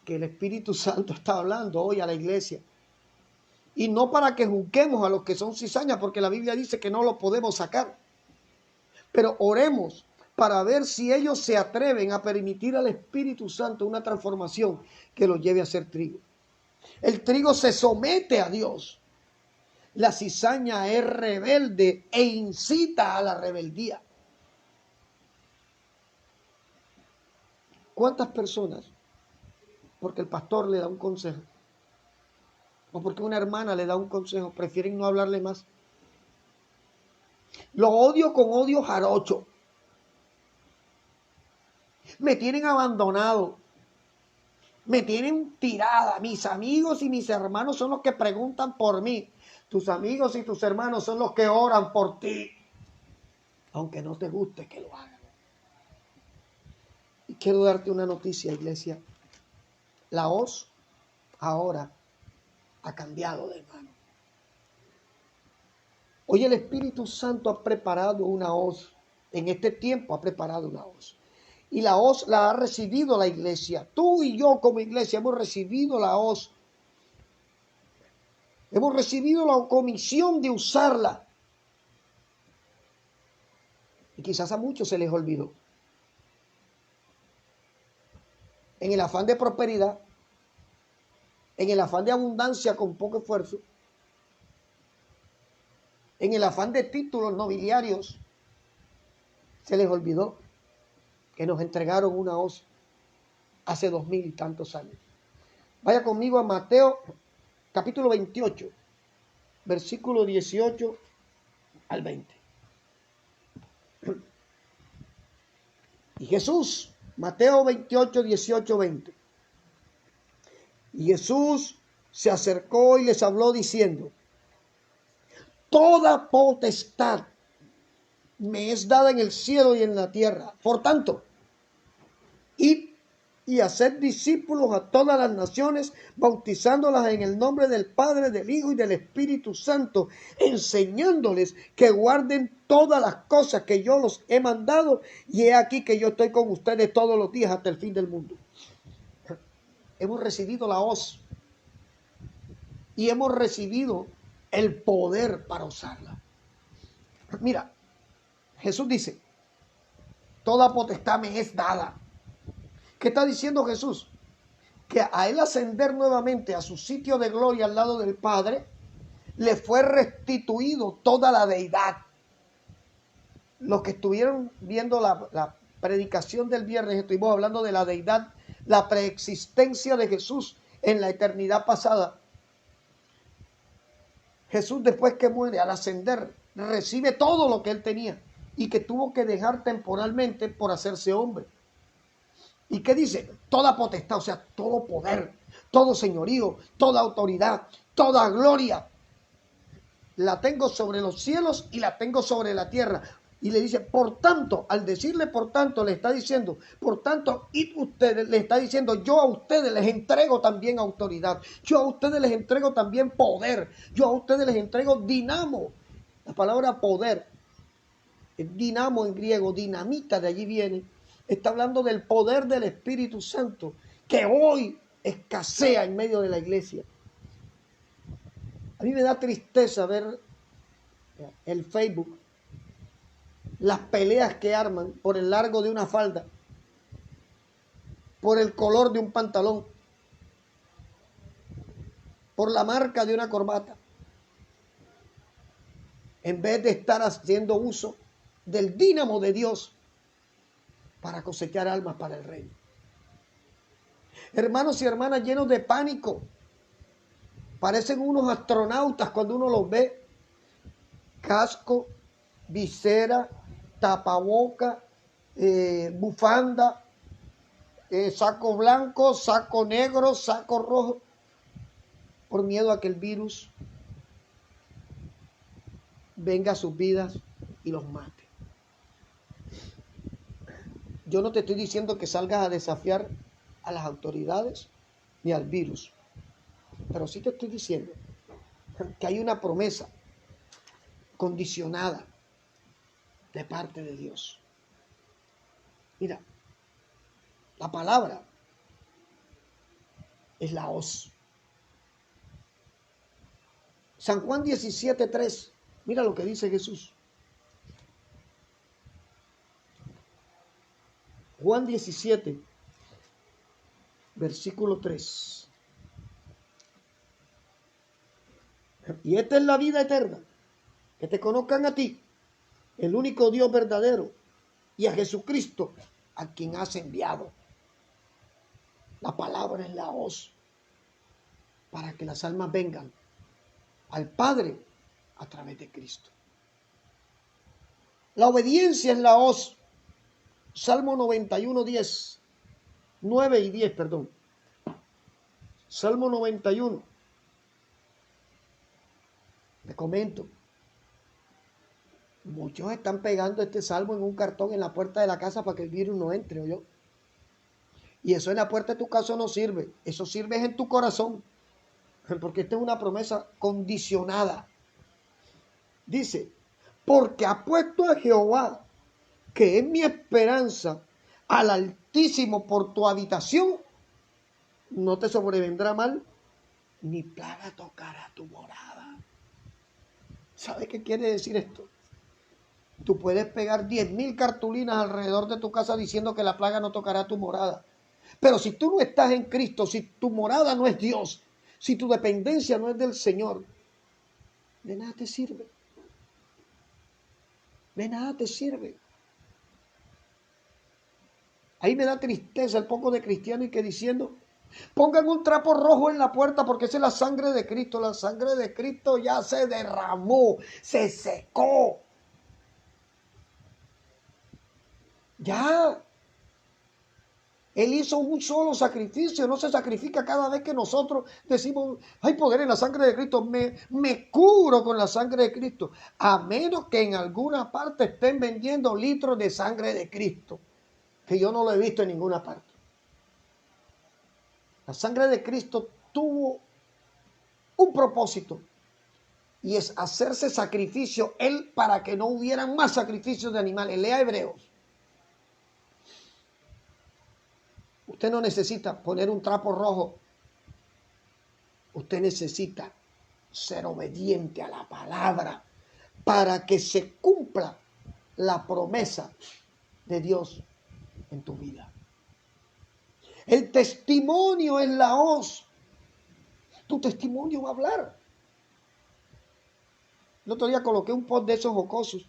que el Espíritu Santo está hablando hoy a la iglesia. Y no para que juzguemos a los que son cizañas, porque la Biblia dice que no lo podemos sacar. Pero oremos para ver si ellos se atreven a permitir al Espíritu Santo una transformación que los lleve a ser trigo. El trigo se somete a Dios. La cizaña es rebelde e incita a la rebeldía. ¿Cuántas personas, porque el pastor le da un consejo, o porque una hermana le da un consejo, prefieren no hablarle más? Lo odio con odio jarocho. Me tienen abandonado. Me tienen tirada. Mis amigos y mis hermanos son los que preguntan por mí. Tus amigos y tus hermanos son los que oran por ti. Aunque no te guste que lo hagan. Y quiero darte una noticia, iglesia. La hoz ahora ha cambiado de mano. Hoy el Espíritu Santo ha preparado una hoz. En este tiempo ha preparado una hoz. Y la hoz la ha recibido la iglesia. Tú y yo como iglesia hemos recibido la hoz. Hemos recibido la comisión de usarla. Y quizás a muchos se les olvidó. en el afán de prosperidad, en el afán de abundancia con poco esfuerzo, en el afán de títulos nobiliarios, se les olvidó que nos entregaron una hoz hace 2000 y tantos años. Vaya conmigo a Mateo capítulo 28, versículo 18 al 20. Y Jesús, Mateo 28, 18, 20. Y Jesús se acercó y les habló diciendo: toda potestad me es dada en el cielo y en la tierra. Por tanto, id y haced discípulos a todas las naciones, bautizándolas en el nombre del Padre, del Hijo y del Espíritu Santo, enseñándoles que guarden todas las cosas que yo los he mandado, y he aquí que yo estoy con ustedes todos los días hasta el fin del mundo. Hemos recibido la hoz y hemos recibido el poder para usarla. Mira, Jesús dice: toda potestad me es dada. ¿Qué está diciendo Jesús? Que a él ascender nuevamente a su sitio de gloria al lado del Padre, le fue restituido toda la deidad. Los que estuvieron viendo la predicación del viernes, estuvimos hablando de la deidad, la preexistencia de Jesús en la eternidad pasada. Jesús, después que muere, al ascender, recibe todo lo que él tenía y que tuvo que dejar temporalmente por hacerse hombre. ¿Y qué dice? Toda potestad, o sea, todo poder, todo señorío, toda autoridad, toda gloria, la tengo sobre los cielos y la tengo sobre la tierra. Y le dice, por tanto, al decirle por tanto, le está diciendo, por tanto, y ustedes, le está diciendo, yo a ustedes les entrego también autoridad, yo a ustedes les entrego también poder, yo a ustedes les entrego dinamo. La palabra poder, dinamo en griego, dinamita, de allí viene. Está hablando del poder del Espíritu Santo que hoy escasea en medio de la iglesia. A mí me da tristeza ver el Facebook, las peleas que arman por el largo de una falda, por el color de un pantalón, por la marca de una corbata, en vez de estar haciendo uso del dínamo de Dios para cosechar almas para el reino. Hermanos y hermanas llenos de pánico, parecen unos astronautas cuando uno los ve. Casco, visera, tapaboca, bufanda, saco blanco, saco negro, saco rojo, por miedo a que el virus venga a sus vidas y los mate. Yo no te estoy diciendo que salgas a desafiar a las autoridades ni al virus, pero sí te estoy diciendo que hay una promesa condicionada de parte de Dios. Mira, la palabra es la hoz. San Juan 17:3, mira lo que dice Jesús. Juan 17, versículo 3. Y esta es la vida eterna, que te conozcan a ti, el único Dios verdadero, y a Jesucristo, a quien has enviado. La palabra es la hoz para que las almas vengan al Padre a través de Cristo. La obediencia es la hoz. Salmo 91, 10. 9 y 10, perdón. Salmo 91. Te comento. Muchos están pegando este salmo en un cartón en la puerta de la casa para que el virus no entre, ¿oyó? Y eso en la puerta de tu casa no sirve. Eso sirve en tu corazón. Porque esta es una promesa condicionada. Dice, porque apuesto a Jehová, que es mi esperanza, al Altísimo por tu habitación, no te sobrevendrá mal, ni plaga tocará tu morada. ¿Sabes qué quiere decir esto? Tú puedes pegar 10,000 cartulinas alrededor de tu casa diciendo que la plaga no tocará tu morada, Pero si tú no estás en Cristo, si tu morada no es Dios, si tu dependencia no es del Señor, de nada te sirve. De nada te sirve. Ahí me da tristeza el poco de cristiano y que diciendo, pongan un trapo rojo en la puerta porque esa es la sangre de Cristo. La sangre de Cristo ya se derramó, se secó. Ya. Él hizo un solo sacrificio, no se sacrifica cada vez que nosotros decimos, hay poder en la sangre de Cristo, me cubro con la sangre de Cristo, a menos que en alguna parte estén vendiendo litros de sangre de Cristo, que yo no lo he visto en ninguna parte. La sangre de Cristo tuvo un propósito, y es hacerse sacrificio Él para que no hubieran más sacrificios de animales. Lea Hebreos. Usted no necesita poner un trapo rojo. Usted necesita ser obediente a la palabra para que se cumpla la promesa de Dios en tu vida. El testimonio es la hoz. Tu testimonio va a hablar. El otro día coloqué un post de esos jocosos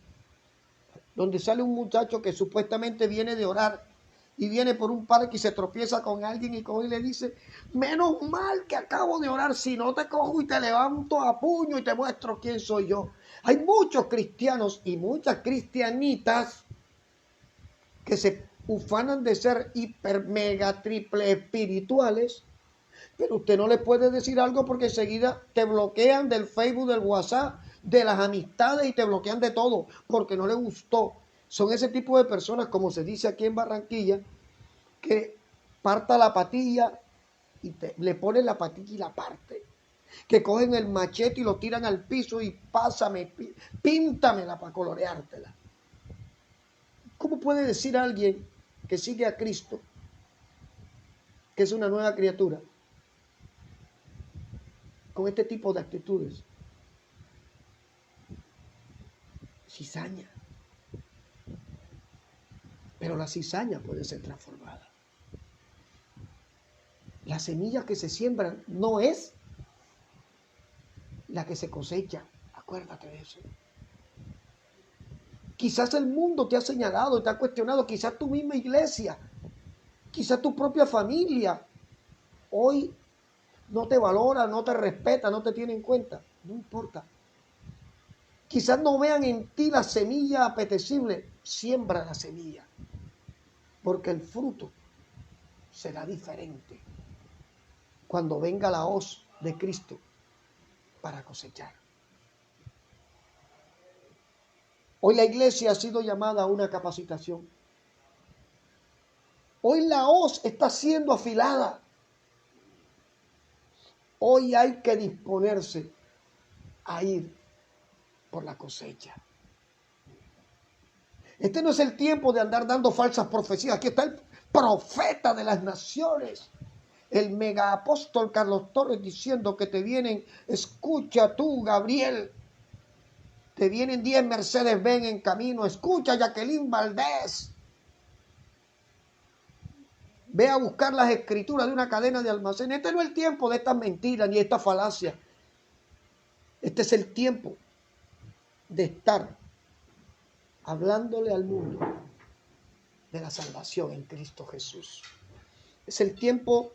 donde sale un muchacho que supuestamente viene de orar y viene por un parque y se tropieza con alguien y coge y le dice, menos mal que acabo de orar, si no te cojo y te levanto a puño y te muestro quién soy yo. Hay muchos cristianos y muchas cristianitas que se ufanan de ser hiper, mega, triple espirituales, pero usted no le puede decir algo porque enseguida te bloquean del Facebook, del WhatsApp, de las amistades y te bloquean de todo porque no le gustó. Son ese tipo de personas, como se dice aquí en Barranquilla, que parta la patilla y le ponen la patilla y la parte. Que cogen el machete y lo tiran al piso y pásame, píntamela para coloreártela. ¿Cómo puede decir alguien que sigue a Cristo que es una nueva criatura con este tipo de actitudes? Cizaña. Pero la cizaña puede ser transformada. La semilla que se siembra no es la que se cosecha. Acuérdate de eso. Quizás el mundo te ha señalado y te ha cuestionado, quizás tu misma iglesia, quizás tu propia familia, hoy no te valora, no te respeta, no te tiene en cuenta. No importa. Quizás no vean en ti la semilla apetecible. Siembra la semilla, porque el fruto será diferente cuando venga la hoz de Cristo para cosechar. Hoy la iglesia ha sido llamada a una capacitación. Hoy la hoz está siendo afilada. Hoy hay que disponerse a ir por la cosecha. Este no es el tiempo de andar dando falsas profecías. Aquí está el profeta de las naciones, el mega apóstol Carlos Torres, diciendo que te vienen, escucha tú, Gabriel, te vienen 10 Mercedes-Benz en camino, escucha, Jacqueline Valdés. Ve a buscar las escrituras de una cadena de almacén. Este no es el tiempo de estas mentiras ni estas falacias. Este es el tiempo de estar hablándole al mundo de la salvación en Cristo Jesús. Es el tiempo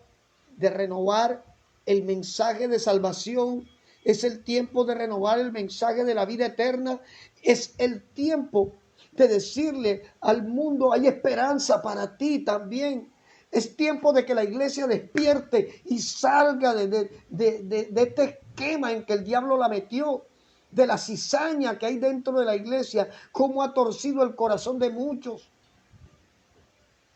de renovar el mensaje de salvación. Es el tiempo de renovar el mensaje de la vida eterna. Es el tiempo de decirle al mundo, hay esperanza para ti también. Es tiempo de que la iglesia despierte y salga de este esquema en que el diablo la metió, de la cizaña que hay dentro de la iglesia, cómo ha torcido el corazón de muchos,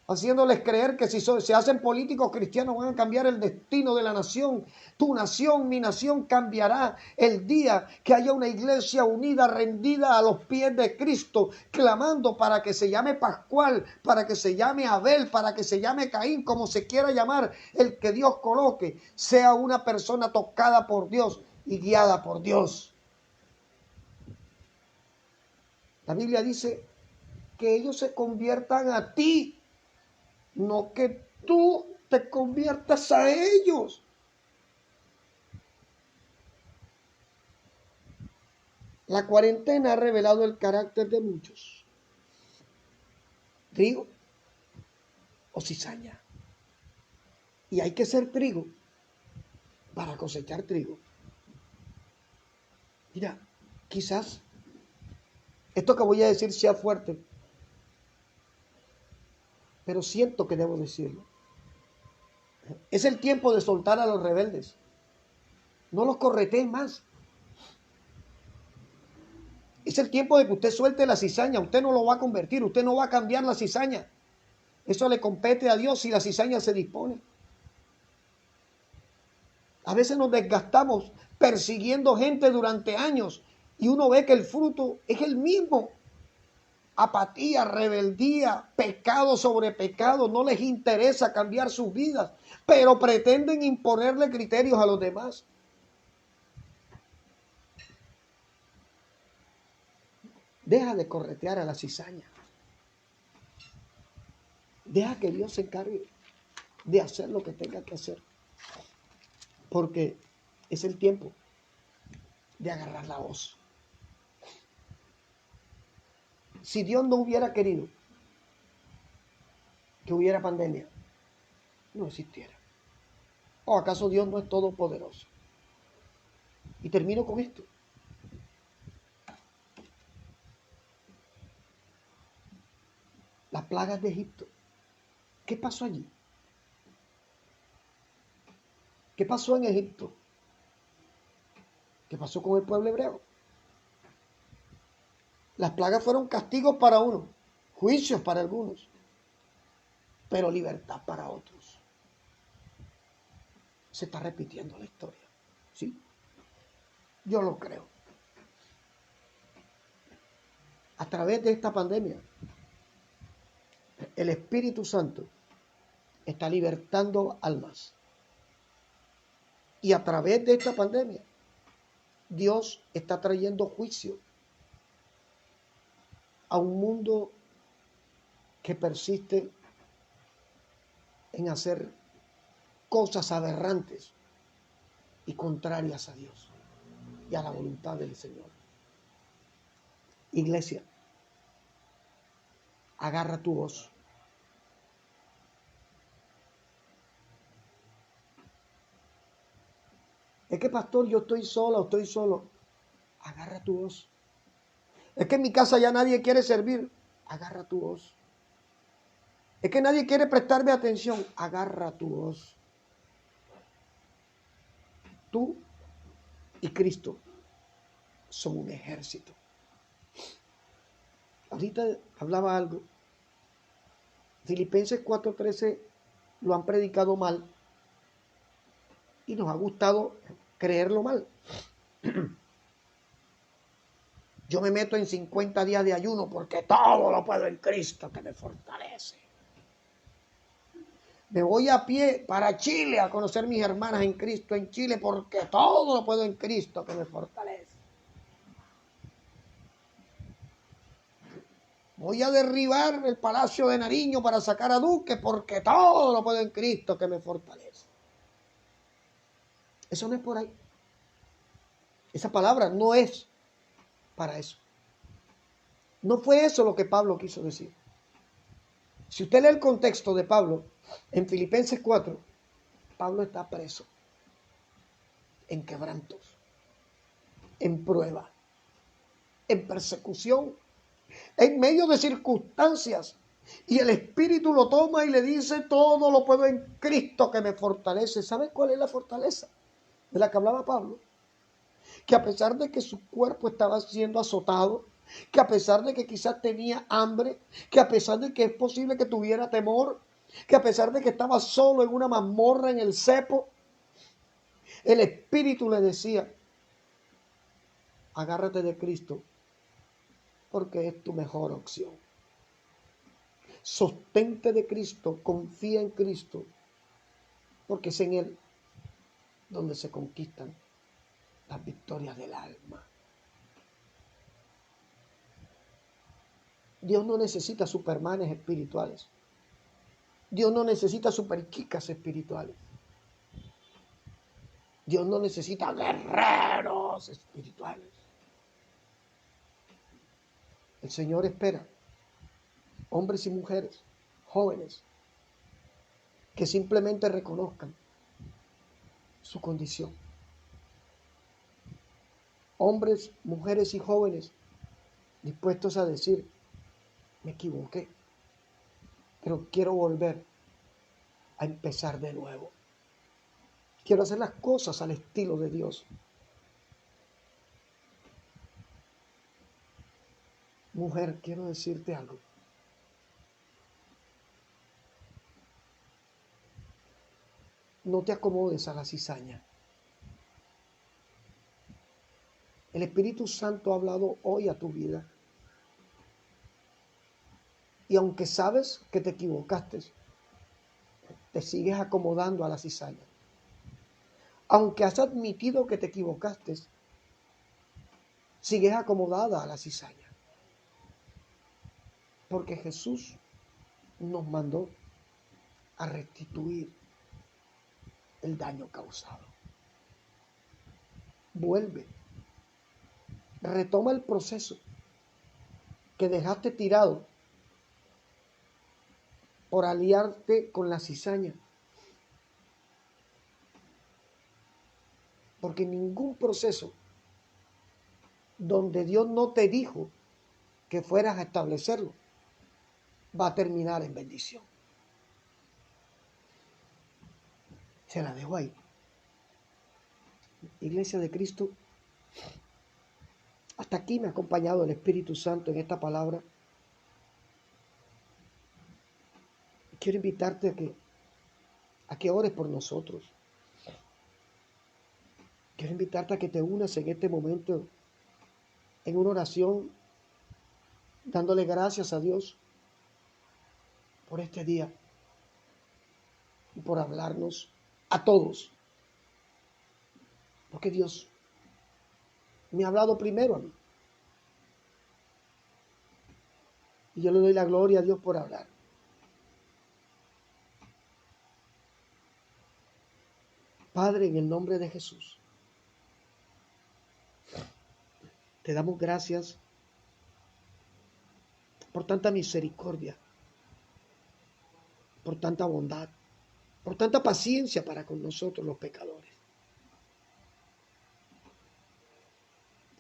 haciéndoles creer que si se hacen políticos cristianos van a cambiar el destino de la nación. Tu nación, mi nación cambiará el día que haya una iglesia unida, rendida a los pies de Cristo, clamando para que se llame Pascual, para que se llame Abel, para que se llame Caín, como se quiera llamar, el que Dios coloque, sea una persona tocada por Dios y guiada por Dios. La Biblia dice que ellos se conviertan a ti, no que tú te conviertas a ellos. La cuarentena ha revelado el carácter de muchos. Trigo o cizaña. Y hay que ser trigo para cosechar trigo. Mira, quizás esto que voy a decir sea fuerte, pero siento que debo decirlo. Es el tiempo de soltar a los rebeldes. No los correteen más. Es el tiempo de que usted suelte la cizaña. Usted no lo va a convertir, usted no va a cambiar la cizaña. Eso le compete a Dios si la cizaña se dispone. A veces nos desgastamos persiguiendo gente durante años y uno ve que el fruto es el mismo. Apatía, rebeldía, pecado sobre pecado. No les interesa cambiar sus vidas, pero pretenden imponerle criterios a los demás. Deja de corretear a la cizaña. Deja que Dios se encargue de hacer lo que tenga que hacer. Porque es el tiempo de agarrar la hoz. Si Dios no hubiera querido que hubiera pandemia, no existiera. ¿O acaso Dios no es todopoderoso? Y termino con esto. Las plagas de Egipto. ¿Qué pasó allí? ¿Qué pasó en Egipto? ¿Qué pasó con el pueblo hebreo? Las plagas fueron castigos para unos, juicios para algunos, pero libertad para otros. Se está repitiendo la historia. ¿Sí? Yo lo creo. A través de esta pandemia, el Espíritu Santo está libertando almas. Y a través de esta pandemia, Dios está trayendo juicio a un mundo que persiste en hacer cosas aberrantes y contrarias a Dios y a la voluntad del Señor. Iglesia, agarra tu voz. Es que, pastor, yo estoy sola o estoy solo. Agarra tu voz. Es que en mi casa ya nadie quiere servir. Agarra tu voz. Es que nadie quiere prestarme atención. Agarra tu voz. Tú y Cristo son un ejército. Ahorita hablaba algo. Filipenses 4:13 lo han predicado mal y nos ha gustado creerlo mal. Yo me meto en 50 días de ayuno porque todo lo puedo en Cristo que me fortalece. Me voy a pie para Chile a conocer mis hermanas en Cristo en Chile porque todo lo puedo en Cristo que me fortalece. Voy a derribar el Palacio de Nariño para sacar a Duque porque todo lo puedo en Cristo que me fortalece. Eso no es por ahí. Esa palabra no es para eso. No fue eso lo que Pablo quiso decir. Si usted lee el contexto de Pablo en Filipenses 4, Pablo está preso, en quebrantos, en prueba, en persecución, en medio de circunstancias. Y el Espíritu lo toma y le dice, todo lo puedo en Cristo que me fortalece. ¿Sabe cuál es la fortaleza de la que hablaba Pablo? Que a pesar de que su cuerpo estaba siendo azotado, que a pesar de que quizás tenía hambre, que a pesar de que es posible que tuviera temor, que a pesar de que estaba solo en una mazmorra en el cepo, el Espíritu le decía, agárrate de Cristo, porque es tu mejor opción. Sostente de Cristo, confía en Cristo, porque es en Él donde se conquistan las victorias del alma. Dios no necesita supermanes espirituales. Dios no necesita superchicas espirituales. Dios no necesita guerreros espirituales. El Señor espera hombres y mujeres, jóvenes, que simplemente reconozcan su condición. Hombres, mujeres y jóvenes dispuestos a decir, me equivoqué, pero quiero volver a empezar de nuevo. Quiero hacer las cosas al estilo de Dios. Mujer, quiero decirte algo. No te acomodes a la cizaña. El Espíritu Santo ha hablado hoy a tu vida. Y aunque sabes que te equivocaste, te sigues acomodando a la cizaña. Aunque has admitido que te equivocaste, sigues acomodada a la cizaña. Porque Jesús nos mandó a restituir el daño causado. Vuelve. Retoma el proceso que dejaste tirado por aliarte con la cizaña. Porque ningún proceso donde Dios no te dijo que fueras a establecerlo va a terminar en bendición. Se la dejo ahí. Iglesia de Cristo, hasta aquí me ha acompañado el Espíritu Santo en esta palabra. Quiero invitarte a que ores por nosotros. Quiero invitarte a que te unas en este momento en una oración, dándole gracias a Dios por este día y por hablarnos a todos. Porque Dios me ha hablado primero a mí. Y yo le doy la gloria a Dios por hablar. Padre, en el nombre de Jesús, te damos gracias por tanta misericordia, por tanta bondad, por tanta paciencia para con nosotros los pecadores.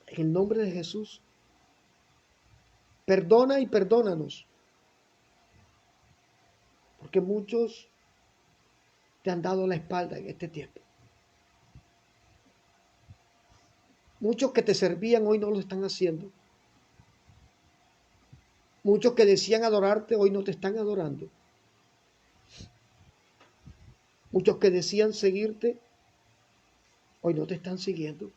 En el nombre de Jesús, perdona y perdónanos, porque muchos te han dado la espalda en este tiempo. Muchos que te servían hoy no lo están haciendo. Muchos que decían adorarte hoy no te están adorando. Muchos que decían seguirte hoy no te están siguiendo.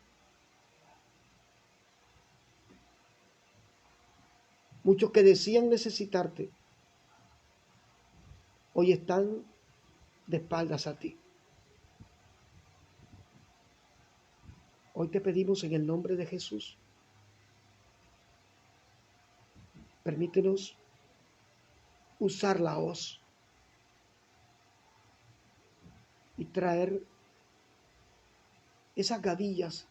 Muchos que decían necesitarte hoy están de espaldas a ti. Hoy te pedimos en el nombre de Jesús, permítenos usar la hoz y traer esas gavillas,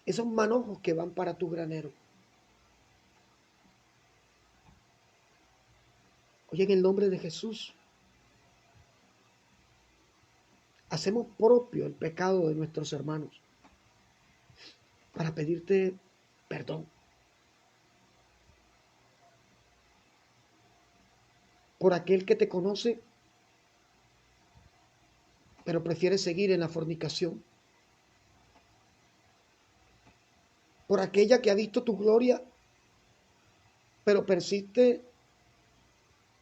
esos manojos que van para tu granero. Hoy en el nombre de Jesús hacemos propio el pecado de nuestros hermanos para pedirte perdón por aquel que te conoce pero prefiere seguir en la fornicación, por aquella que ha visto tu gloria pero persiste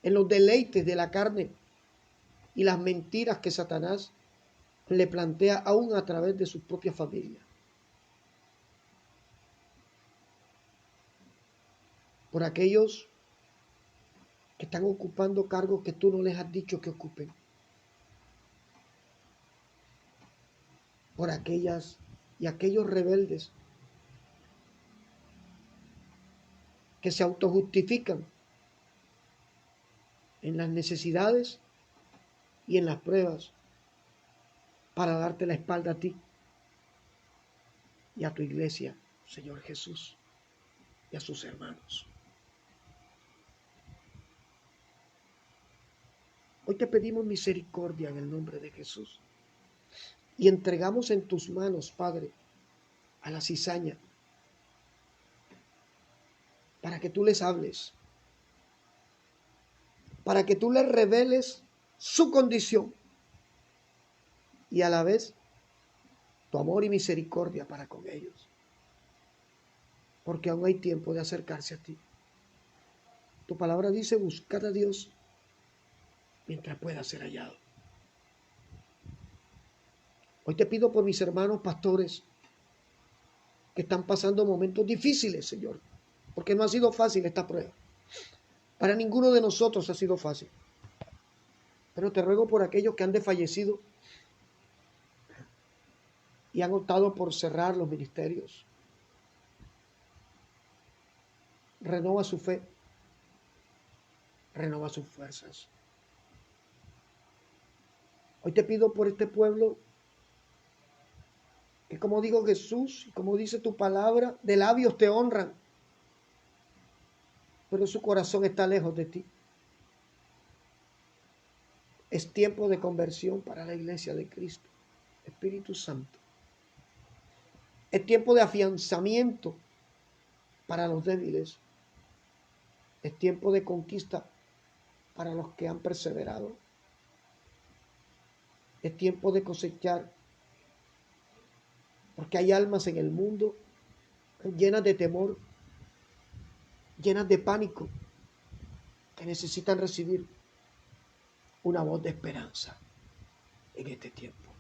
en los deleites de la carne y las mentiras que Satanás le plantea aún a través de su propia familia. Por aquellos que están ocupando cargos que tú no les has dicho que ocupen. Por aquellas y aquellos rebeldes que se autojustifican en las necesidades y en las pruebas para darte la espalda a ti y a tu iglesia, Señor Jesús, y a sus hermanos. Hoy te pedimos misericordia en el nombre de Jesús y entregamos en tus manos, Padre, a la cizaña, para que tú les hables, para que tú les reveles su condición y a la vez tu amor y misericordia para con ellos, porque aún hay tiempo de acercarse a ti. Tu palabra dice: buscad a Dios mientras pueda ser hallado. Hoy te pido por mis hermanos pastores que están pasando momentos difíciles, Señor, porque no ha sido fácil esta prueba. Para ninguno de nosotros ha sido fácil. Pero te ruego por aquellos que han desfallecido y han optado por cerrar los ministerios. Renova su fe, renova sus fuerzas. Hoy te pido por este pueblo que, como dijo Jesús y como dice tu palabra, de labios te honran, pero su corazón está lejos de ti. Es tiempo de conversión para la iglesia de Cristo, Espíritu Santo. Es tiempo de afianzamiento para los débiles. Es tiempo de conquista para los que han perseverado. Es tiempo de cosechar, porque hay almas en el mundo llenas de temor, llenas de pánico, que necesitan recibir una voz de esperanza en este tiempo.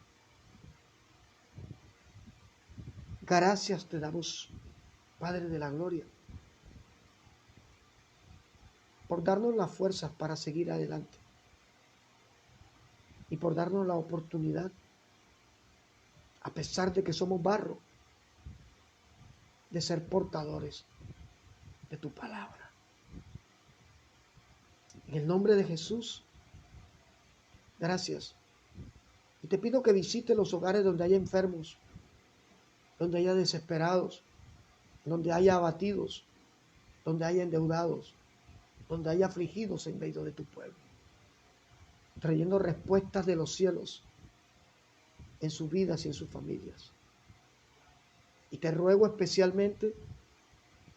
Gracias te damos, Padre de la Gloria, por darnos las fuerzas para seguir adelante y por darnos la oportunidad, a pesar de que somos barro, de ser portadores de tu palabra. En el nombre de Jesús, gracias. Y te pido que visites los hogares donde haya enfermos, donde haya desesperados, donde haya abatidos, donde haya endeudados, donde haya afligidos en medio de tu pueblo, trayendo respuestas de los cielos en sus vidas y en sus familias. Y te ruego especialmente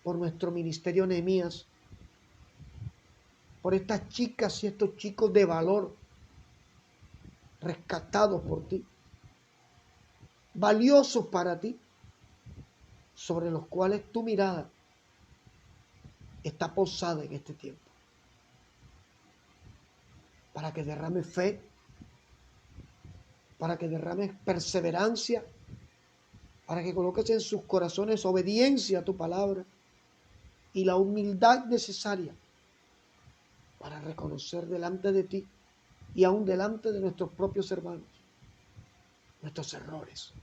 por nuestro ministerio Nehemías, por estas chicas y estos chicos de valor, rescatados por ti, valiosos para ti, sobre los cuales tu mirada está posada en este tiempo, para que derrames fe, para que derrames perseverancia, para que coloques en sus corazones obediencia a tu palabra y la humildad necesaria para reconocer delante de ti y aún delante de nuestros propios hermanos nuestros errores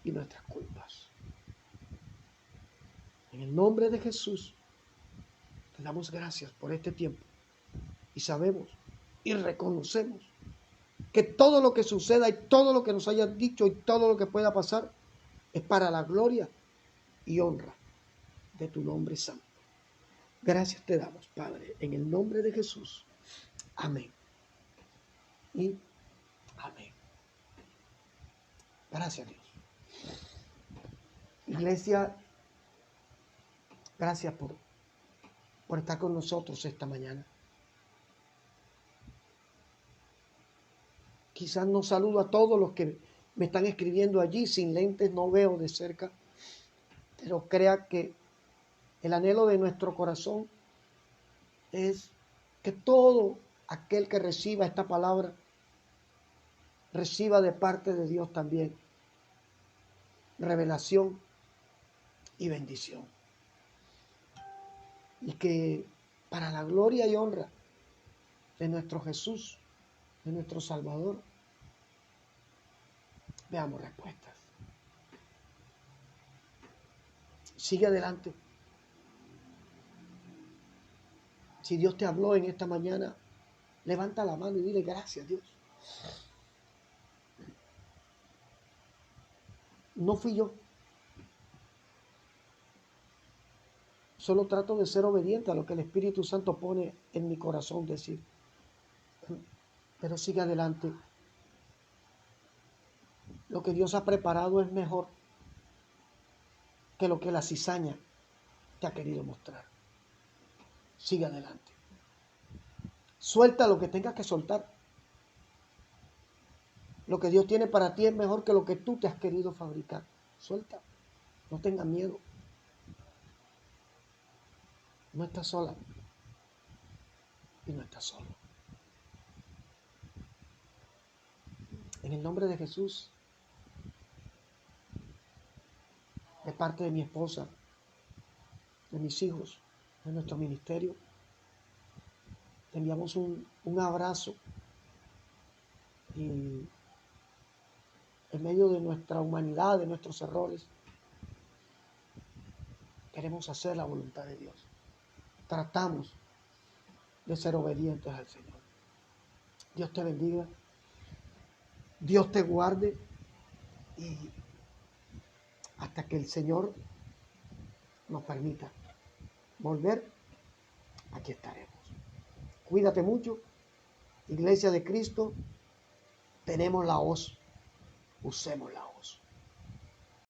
y nuestras culpas. En el nombre de Jesús te damos gracias por este tiempo y sabemos y reconocemos que todo lo que suceda y todo lo que nos hayas dicho y todo lo que pueda pasar es para la gloria y honra de tu nombre santo. Gracias te damos, Padre, en el nombre de Jesús. Amén. Y amén. Gracias, Dios. Iglesia, gracias por estar con nosotros esta mañana. Quizás no saludo a todos los que me están escribiendo allí, sin lentes no veo de cerca, pero crea que el anhelo de nuestro corazón es que todo aquel que reciba esta palabra reciba de parte de Dios también revelación y bendición. Y que para la gloria y honra de nuestro Jesús, de nuestro Salvador, veamos respuestas. Sigue adelante. Si Dios te habló en esta mañana, Levanta la mano y dile gracias, Dios. No fui yo. Solo trato de ser obediente a lo que el Espíritu Santo pone en mi corazón decir. Pero sigue adelante. Lo que Dios ha preparado es mejor que lo que la cizaña te ha querido mostrar. Sigue adelante. Suelta lo que tengas que soltar. Lo que Dios tiene para ti es mejor que lo que tú te has querido fabricar. Suelta. No tengas miedo. No estás sola. Y no estás solo. En el nombre de Jesús, de parte de mi esposa, de mis hijos, de nuestro ministerio, te enviamos un abrazo y en medio de nuestra humanidad, de nuestros errores, queremos hacer la voluntad de Dios. Tratamos de ser obedientes al Señor. Dios te bendiga, Dios te guarde y hasta que el Señor nos permita volver, aquí estaremos. Cuídate mucho, Iglesia de Cristo, tenemos la hoz, usemos la hoz.